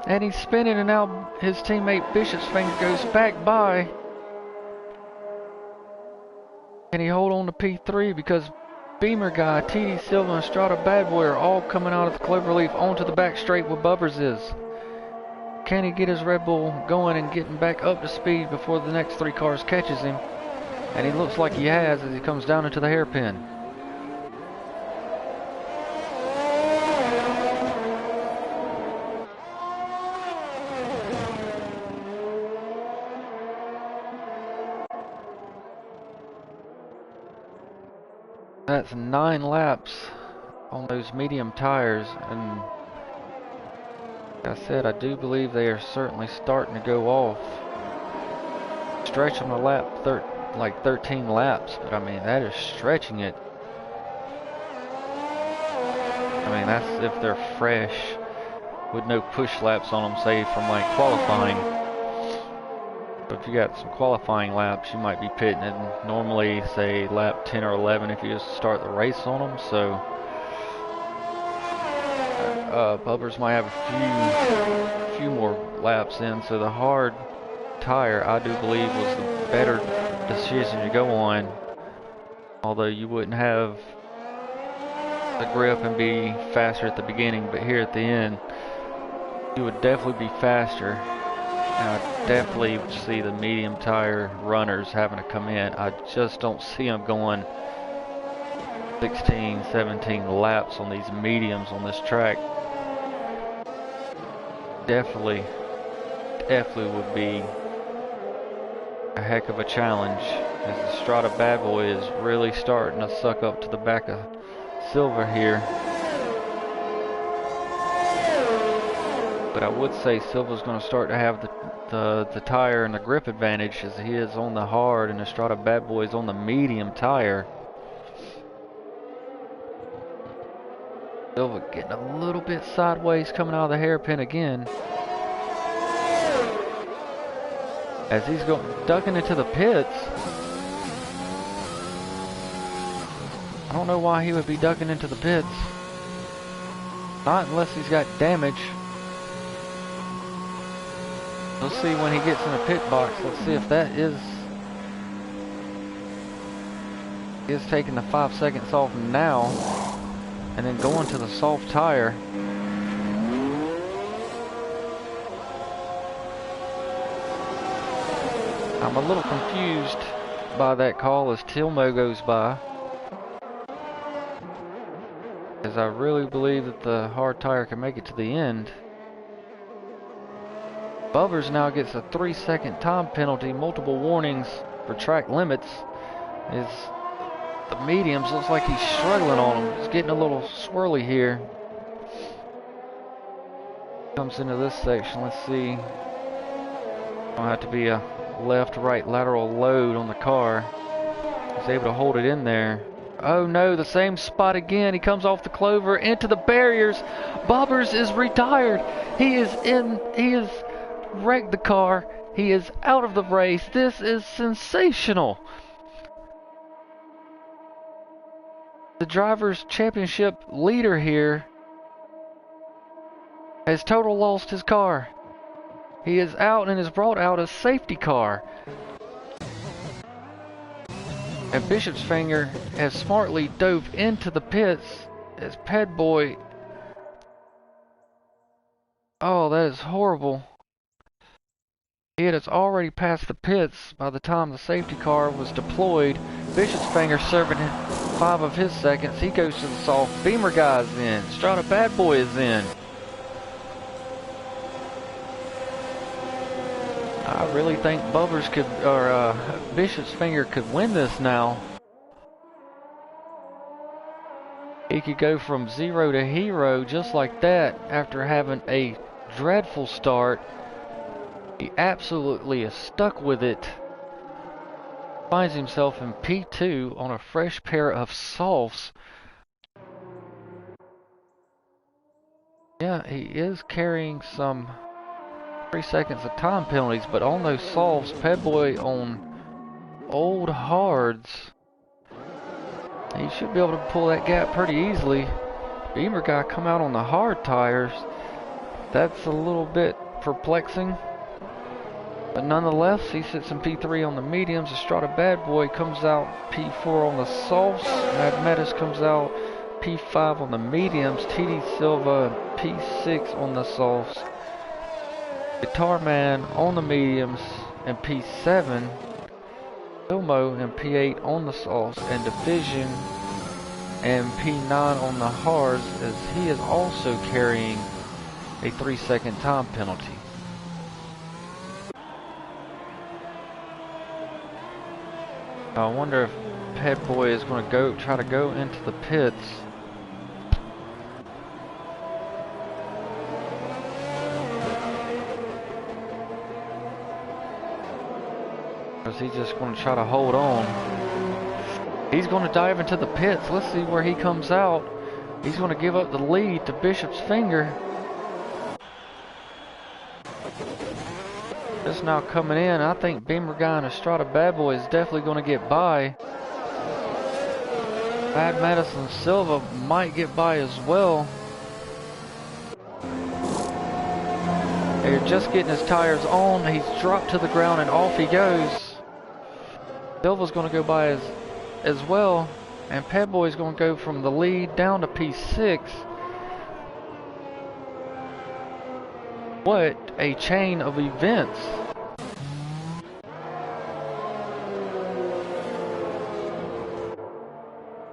And he's spinning, and now his teammate Bishop's Finger goes back by. Can he hold on to P3? Because Beamer Guy, TD Silva, and Strata Bad Boy are all coming out of the cloverleaf onto the back straight where Bubbers is. Can he get his Red Bull going and getting back up to speed before the next 3 cars catches him? And he looks like he has as he comes down into the hairpin. That's 9 laps on those medium tires, and Like I said, I do believe they are certainly starting to go off. Stretch on a lap, like 13 laps, but I mean, that is stretching it. I mean, that's if they're fresh with no push laps on them, say from like qualifying. But if you got some qualifying laps, you might be pitting in normally, say, lap 10 or 11 if you just start the race on them. So, Bubbers might have a few more laps in. So the hard tire, I do believe, was the better decision to go on. Although you wouldn't have the grip and be faster at the beginning, but here at the end, you would definitely be faster. And I definitely see the medium tire runners having to come in. I just don't see them going 16, 17 laps on these mediums on this track. Definitely would be a heck of a challenge, as the Strata Bad Boy is really starting to suck up to the back of Silver here. But I would say Silva's going to start to have the tire and the grip advantage, as he is on the hard and the Strata Bad Boy is on the medium tire. Silva getting a little bit sideways coming out of the hairpin again, as he's ducking into the pits. I don't know why he would be ducking into the pits. Not unless he's got damage. Let's see when he gets in the pit box. Let's see if that is taking the 5 seconds off now and then going to the soft tire. I'm a little confused by that call as Tilmo goes by, as I really believe that the hard tire can make it to the end. Bubbers now gets a 3-second time penalty, multiple warnings for track limits. Is the mediums, looks like he's struggling on them. He's getting a little swirly here. Comes into this section, let's see. Gonna have to be a left-right lateral load on the car. He's able to hold it in there. Oh no, the same spot again. He comes off the clover into the barriers. Bubbers is retired. He is wrecked the car. He is out of the race. This is sensational. The Drivers' Championship leader here has total lost his car. He is out and has brought out a safety car. And Bishop's Finger has smartly dove into the pits as Ped Boy. Oh, that is horrible. It has already passed the pits by the time the safety car was deployed. Bishop's Finger serving 5 of his seconds. He goes to the soft. Beamer guy's in. Strata Bad Boy is in. I really think Bubbers could, or Bishop's Finger could win this now. He could go from 0 to hero just like that after having a dreadful start. He absolutely is stuck with it. Finds himself in P2 on a fresh pair of softs. Yeah, he is carrying some 3 seconds of time penalties, but on those softs, Ped Boy on old hards, he should be able to pull that gap pretty easily. Beamer guy come out on the hard tires. That's a little bit perplexing. But nonetheless, he sits in P3 on the mediums. Estrada Bad Boy comes out P4 on the softs. Mad Metis comes out P5 on the mediums. TD Silva P6 on the softs. Guitar Man on the mediums and P7. Ilmo and P8 on the softs. And Division and P9 on the hards, as he is also carrying a 3-second time penalty. I wonder if Ped Boy is going to try to go into the pits. Or is he just going to try to hold on? He's going to dive into the pits. Let's see where he comes out. He's going to give up the lead to Bishop's Finger. Just now coming in. I think Beamer Guy and Estrada Bad Boy is definitely going to get by. Mad Madison Silva might get by as well. They're just getting his tires on. He's dropped to the ground and off he goes. Silva's going to go by as well. And Bad Boy's going to go from the lead down to P6. What a chain of events.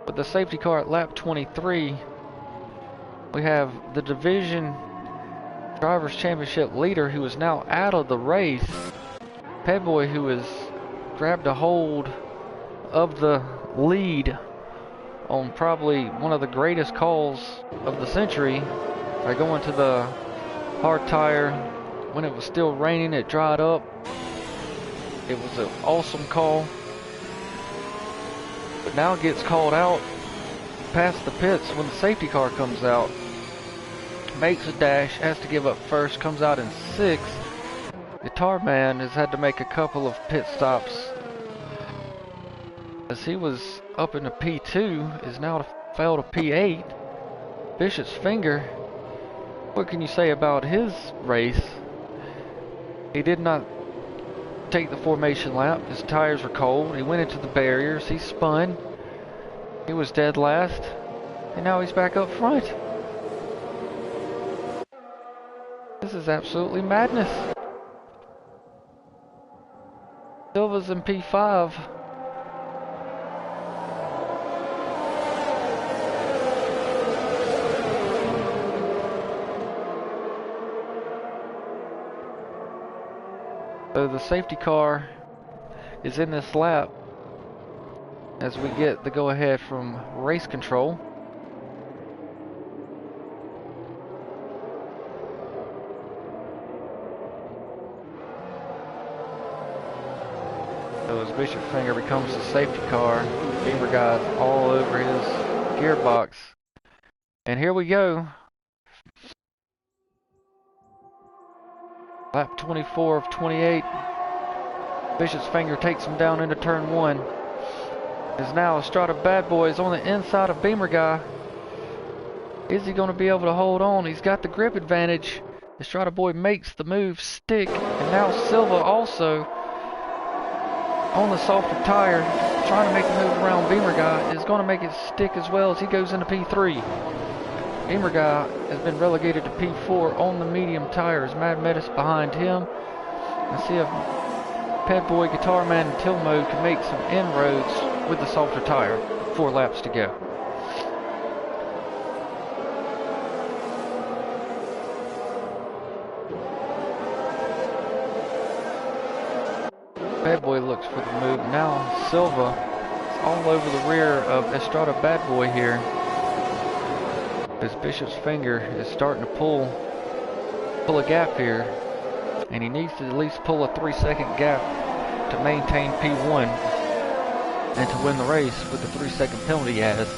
With the safety car at lap 23, we have the division Drivers' Championship leader who is now out of the race. Bad Boy, who has grabbed a hold of the lead on probably one of the greatest calls of the century by going to the hard tire when it was still raining. It dried up. It was an awesome call, but now it gets called out past the pits when the safety car comes out. Makes a dash, has to give up first, comes out in 6th. Guitar Man has had to make a couple of pit stops as he was up into P2, is now fell to P8. Bishop's Finger, what can you say about his race? He did not take the formation lap. His tires were cold. He went into the barriers. He spun. He was dead last. And now he's back up front. This is absolutely madness. Silva's in P5. So the safety car is in this lap as we get the go-ahead from race control. So as Bishop Finger becomes the safety car, Beamer Guy's all over his gearbox. And here we go. Lap 24 of 28. Bishop's Finger takes him down into turn 1. Is now Estrada Bad Boy is on the inside of Beamer Guy. Is he going to be able to hold on? He's got the grip advantage. Estrada Boy makes the move stick. And now Silva also on the softer tire, trying to make the move around Beamer Guy, is going to make it stick as well as he goes into P3. Beamer Guy has been relegated to P4 on the medium tires. Mad Metis behind him. Let's see if Bad Boy, Guitar Man, and Tilt Mode can make some inroads with the softer tire. 4 laps to go. Bad Boy looks for the move. Now Silva is all over the rear of Estrada Bad Boy here. As Bishop's Finger is starting to pull a gap here, and he needs to at least pull a 3-second gap to maintain P1 and to win the race with the 3-second penalty he has.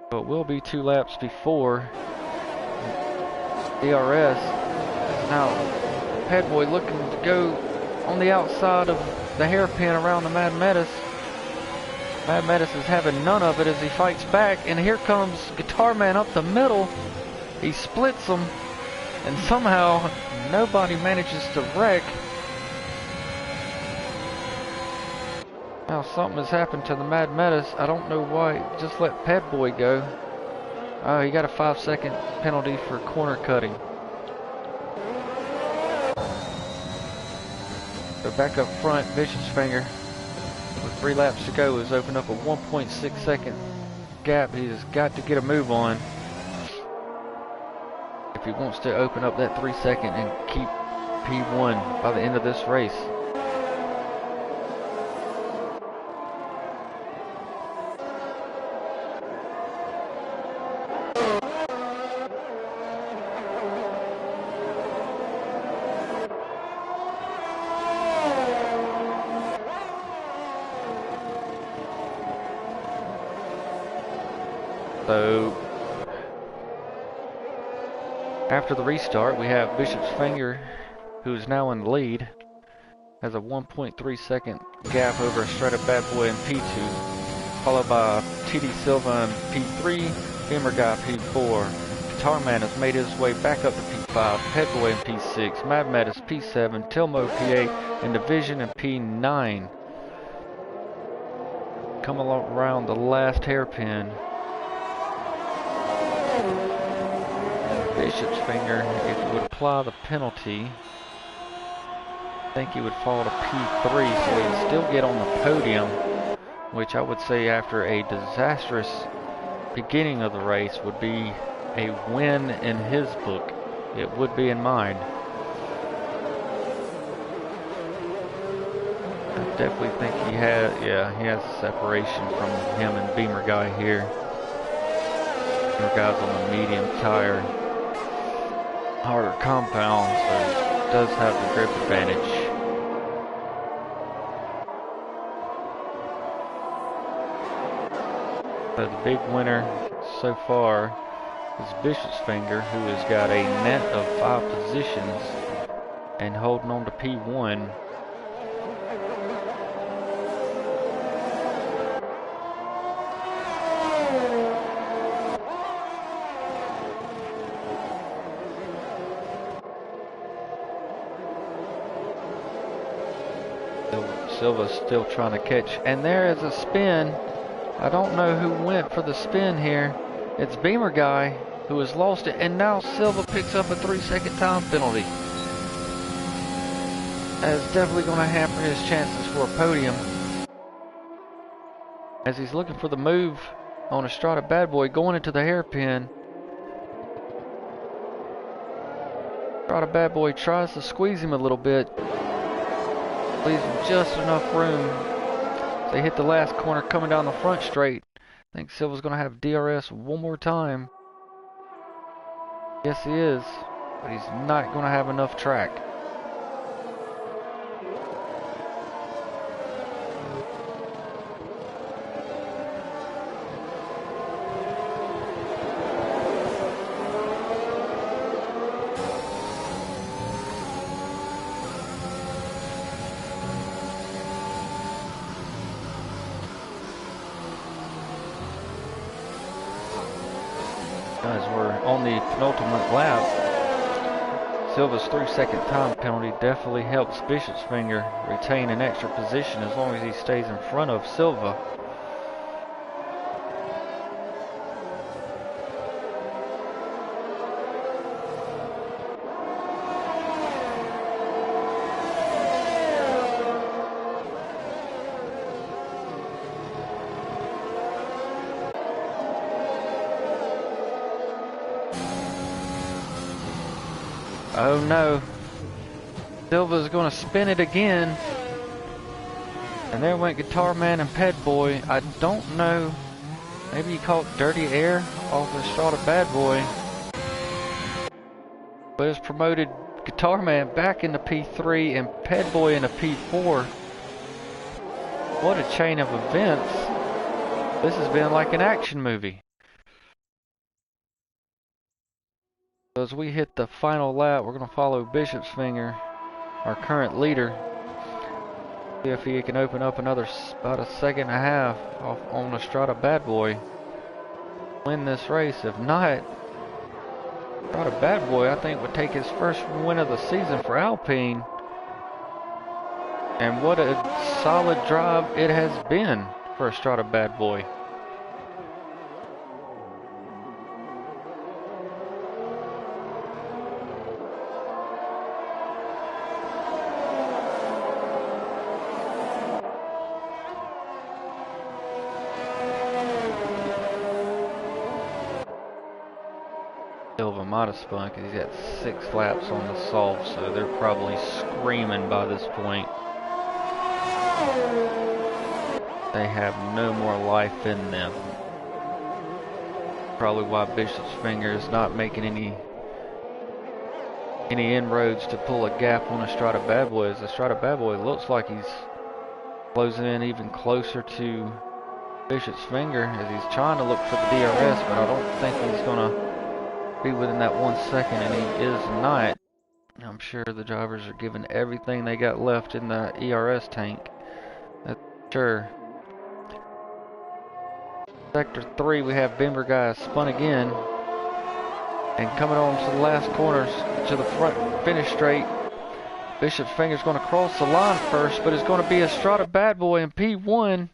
So it will be 2 laps before DRS. Now Bad Boy looking to go on the outside of the hairpin around the Mad Metis. Mad Metis is having none of it as he fights back, and here comes Guitar Man up the middle. He splits them, and somehow nobody manages to wreck. Now something has happened to the Mad Metis. I don't know why. Just let Bad Boy go. Oh, he got a 5-second penalty for corner cutting. So back up front, Bishop's Finger, with 3 laps to go, has opened up a 1.6 second gap. He has got to get a move on if he wants to open up that 3-second and keep P1 by the end of this race. So after the restart, we have Bishop's Finger, who is now in the lead, has a 1.3 second gap over Strata Bad Boy in P2, followed by TD Silva in P3, Beamer Guy P4. Guitar Man has made his way back up to P5, Pet Boy in P6, Mad Mad is P7, Tilmo P8, and Division in P9. Come along around the last hairpin. Bishop's Finger, if he would apply the penalty, I think he would fall to P3, so he would still get on the podium, which I would say after a disastrous beginning of the race would be a win in his book. It would be in mine. I definitely think he has separation from him and Beamer Guy here. Beamer Guy's on the medium tire, harder compound, so does have the grip advantage. So the big winner so far is Bishop's Finger, who has got a net of 5 positions and holding on to P1. Silva's still trying to catch, and there is a spin. I don't know who went for the spin here. It's Beamer Guy who has lost it, and now Silva picks up a 3-second time penalty. That is definitely going to hamper his chances for a podium, as he's looking for the move on Estrada Bad Boy going into the hairpin. Estrada Bad Boy tries to squeeze him a little bit, leaves him just enough room. They hit the last corner coming down the front straight. I think Silva's going to have DRS one more time. Yes, he is, but he's not going to have enough track. Guys, we're on the penultimate lap. Silva's 3-second time penalty definitely helps Bishop's Finger retain an extra position as long as he stays in front of Silva. Oh no, Silva's going to spin it again, and there went Guitar Man and Pet Boy. I don't know, maybe he caught dirty air off the Estrada Bad Boy, but it's promoted Guitar Man back into P3 and Pet Boy into P4. What a chain of events. This has been like an action movie. As we hit the final lap, we're going to follow Bishop's Finger, our current leader. See if he can open up another about a second and a half off on Estrada Bad Boy. Win this race. If not, Estrada Bad Boy, I think, would take his first win of the season for Alpine. And what a solid drive it has been for Estrada Bad Boy. Silva might have spun because he's got 6 laps on the soft, so they're probably screaming by this point. They have no more life in them. Probably why Bishop's Finger is not making any inroads to pull a gap on Estrada Bad Boy. As Estrada Bad Boy looks like he's closing in even closer to Bishop's finger as he's trying to look for the DRS, but I don't think he's going to be within that 1 second, and he is not. I'm sure the drivers are giving everything they got left in the eRS tank. That's sure. Sector 3, we have Beamer guy spun again. And coming on to the last corners, to the front finish straight. Bishop's finger's going to cross the line first, but it's going to be Estrada Bad Boy in P1.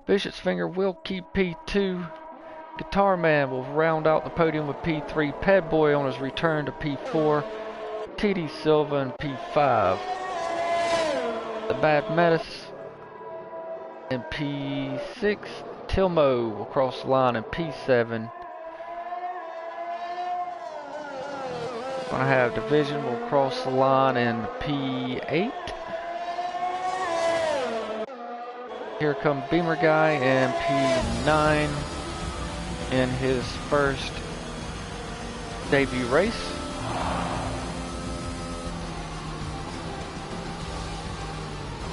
Bishop's finger will keep P2. Guitar Man will round out the podium with P3. Pad Boy on his return to P4. TD Silva in P5. The Bad Metis in P6. Tilmo will cross the line in P7. Gonna have Division will cross the line in P8. Here come Beamer Guy in P9 in his first debut race.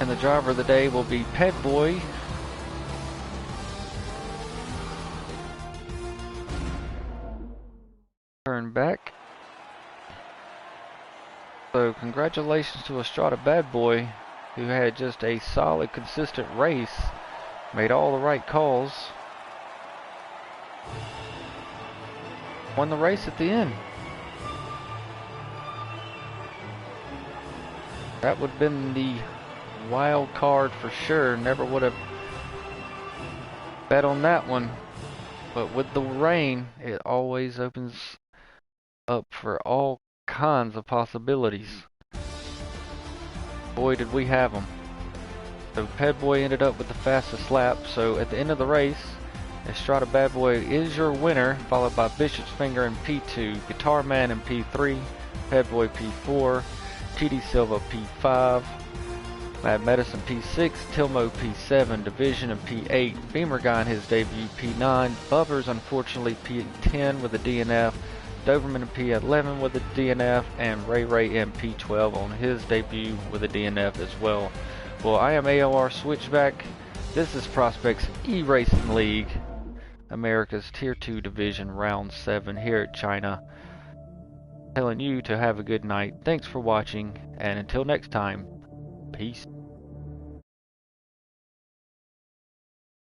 And the driver of the day will be Pet Boy. Turn back. So congratulations to Estrada Bad Boy, who had just a solid, consistent race, made all the right calls, won the race at the end. That would have been the wild card for sure. Never would have bet on that one, but with the rain, it always opens up for all kinds of possibilities. Boy, did we have them. So Ped Boy ended up with the fastest lap. So at the end of the race, Estrada Bad Boy is your winner, followed by Bishop's Finger in P2, Guitar Man in P3, Ped Boy P4, TD Silva P5, Mad Medicine P6, Tilmo P7, Division in P8, Beamer Guy in his debut P9, Bubbers unfortunately P10 with a DNF, Doberman in P11 with a DNF, and Ray Ray in P12 on his debut with a DNF as well. Well, I am AOR Switchback. This is Prospects eRacing League, America's Tier 2 Division, Round 7 here at China. Telling you to have a good night. Thanks for watching, and until next time, peace.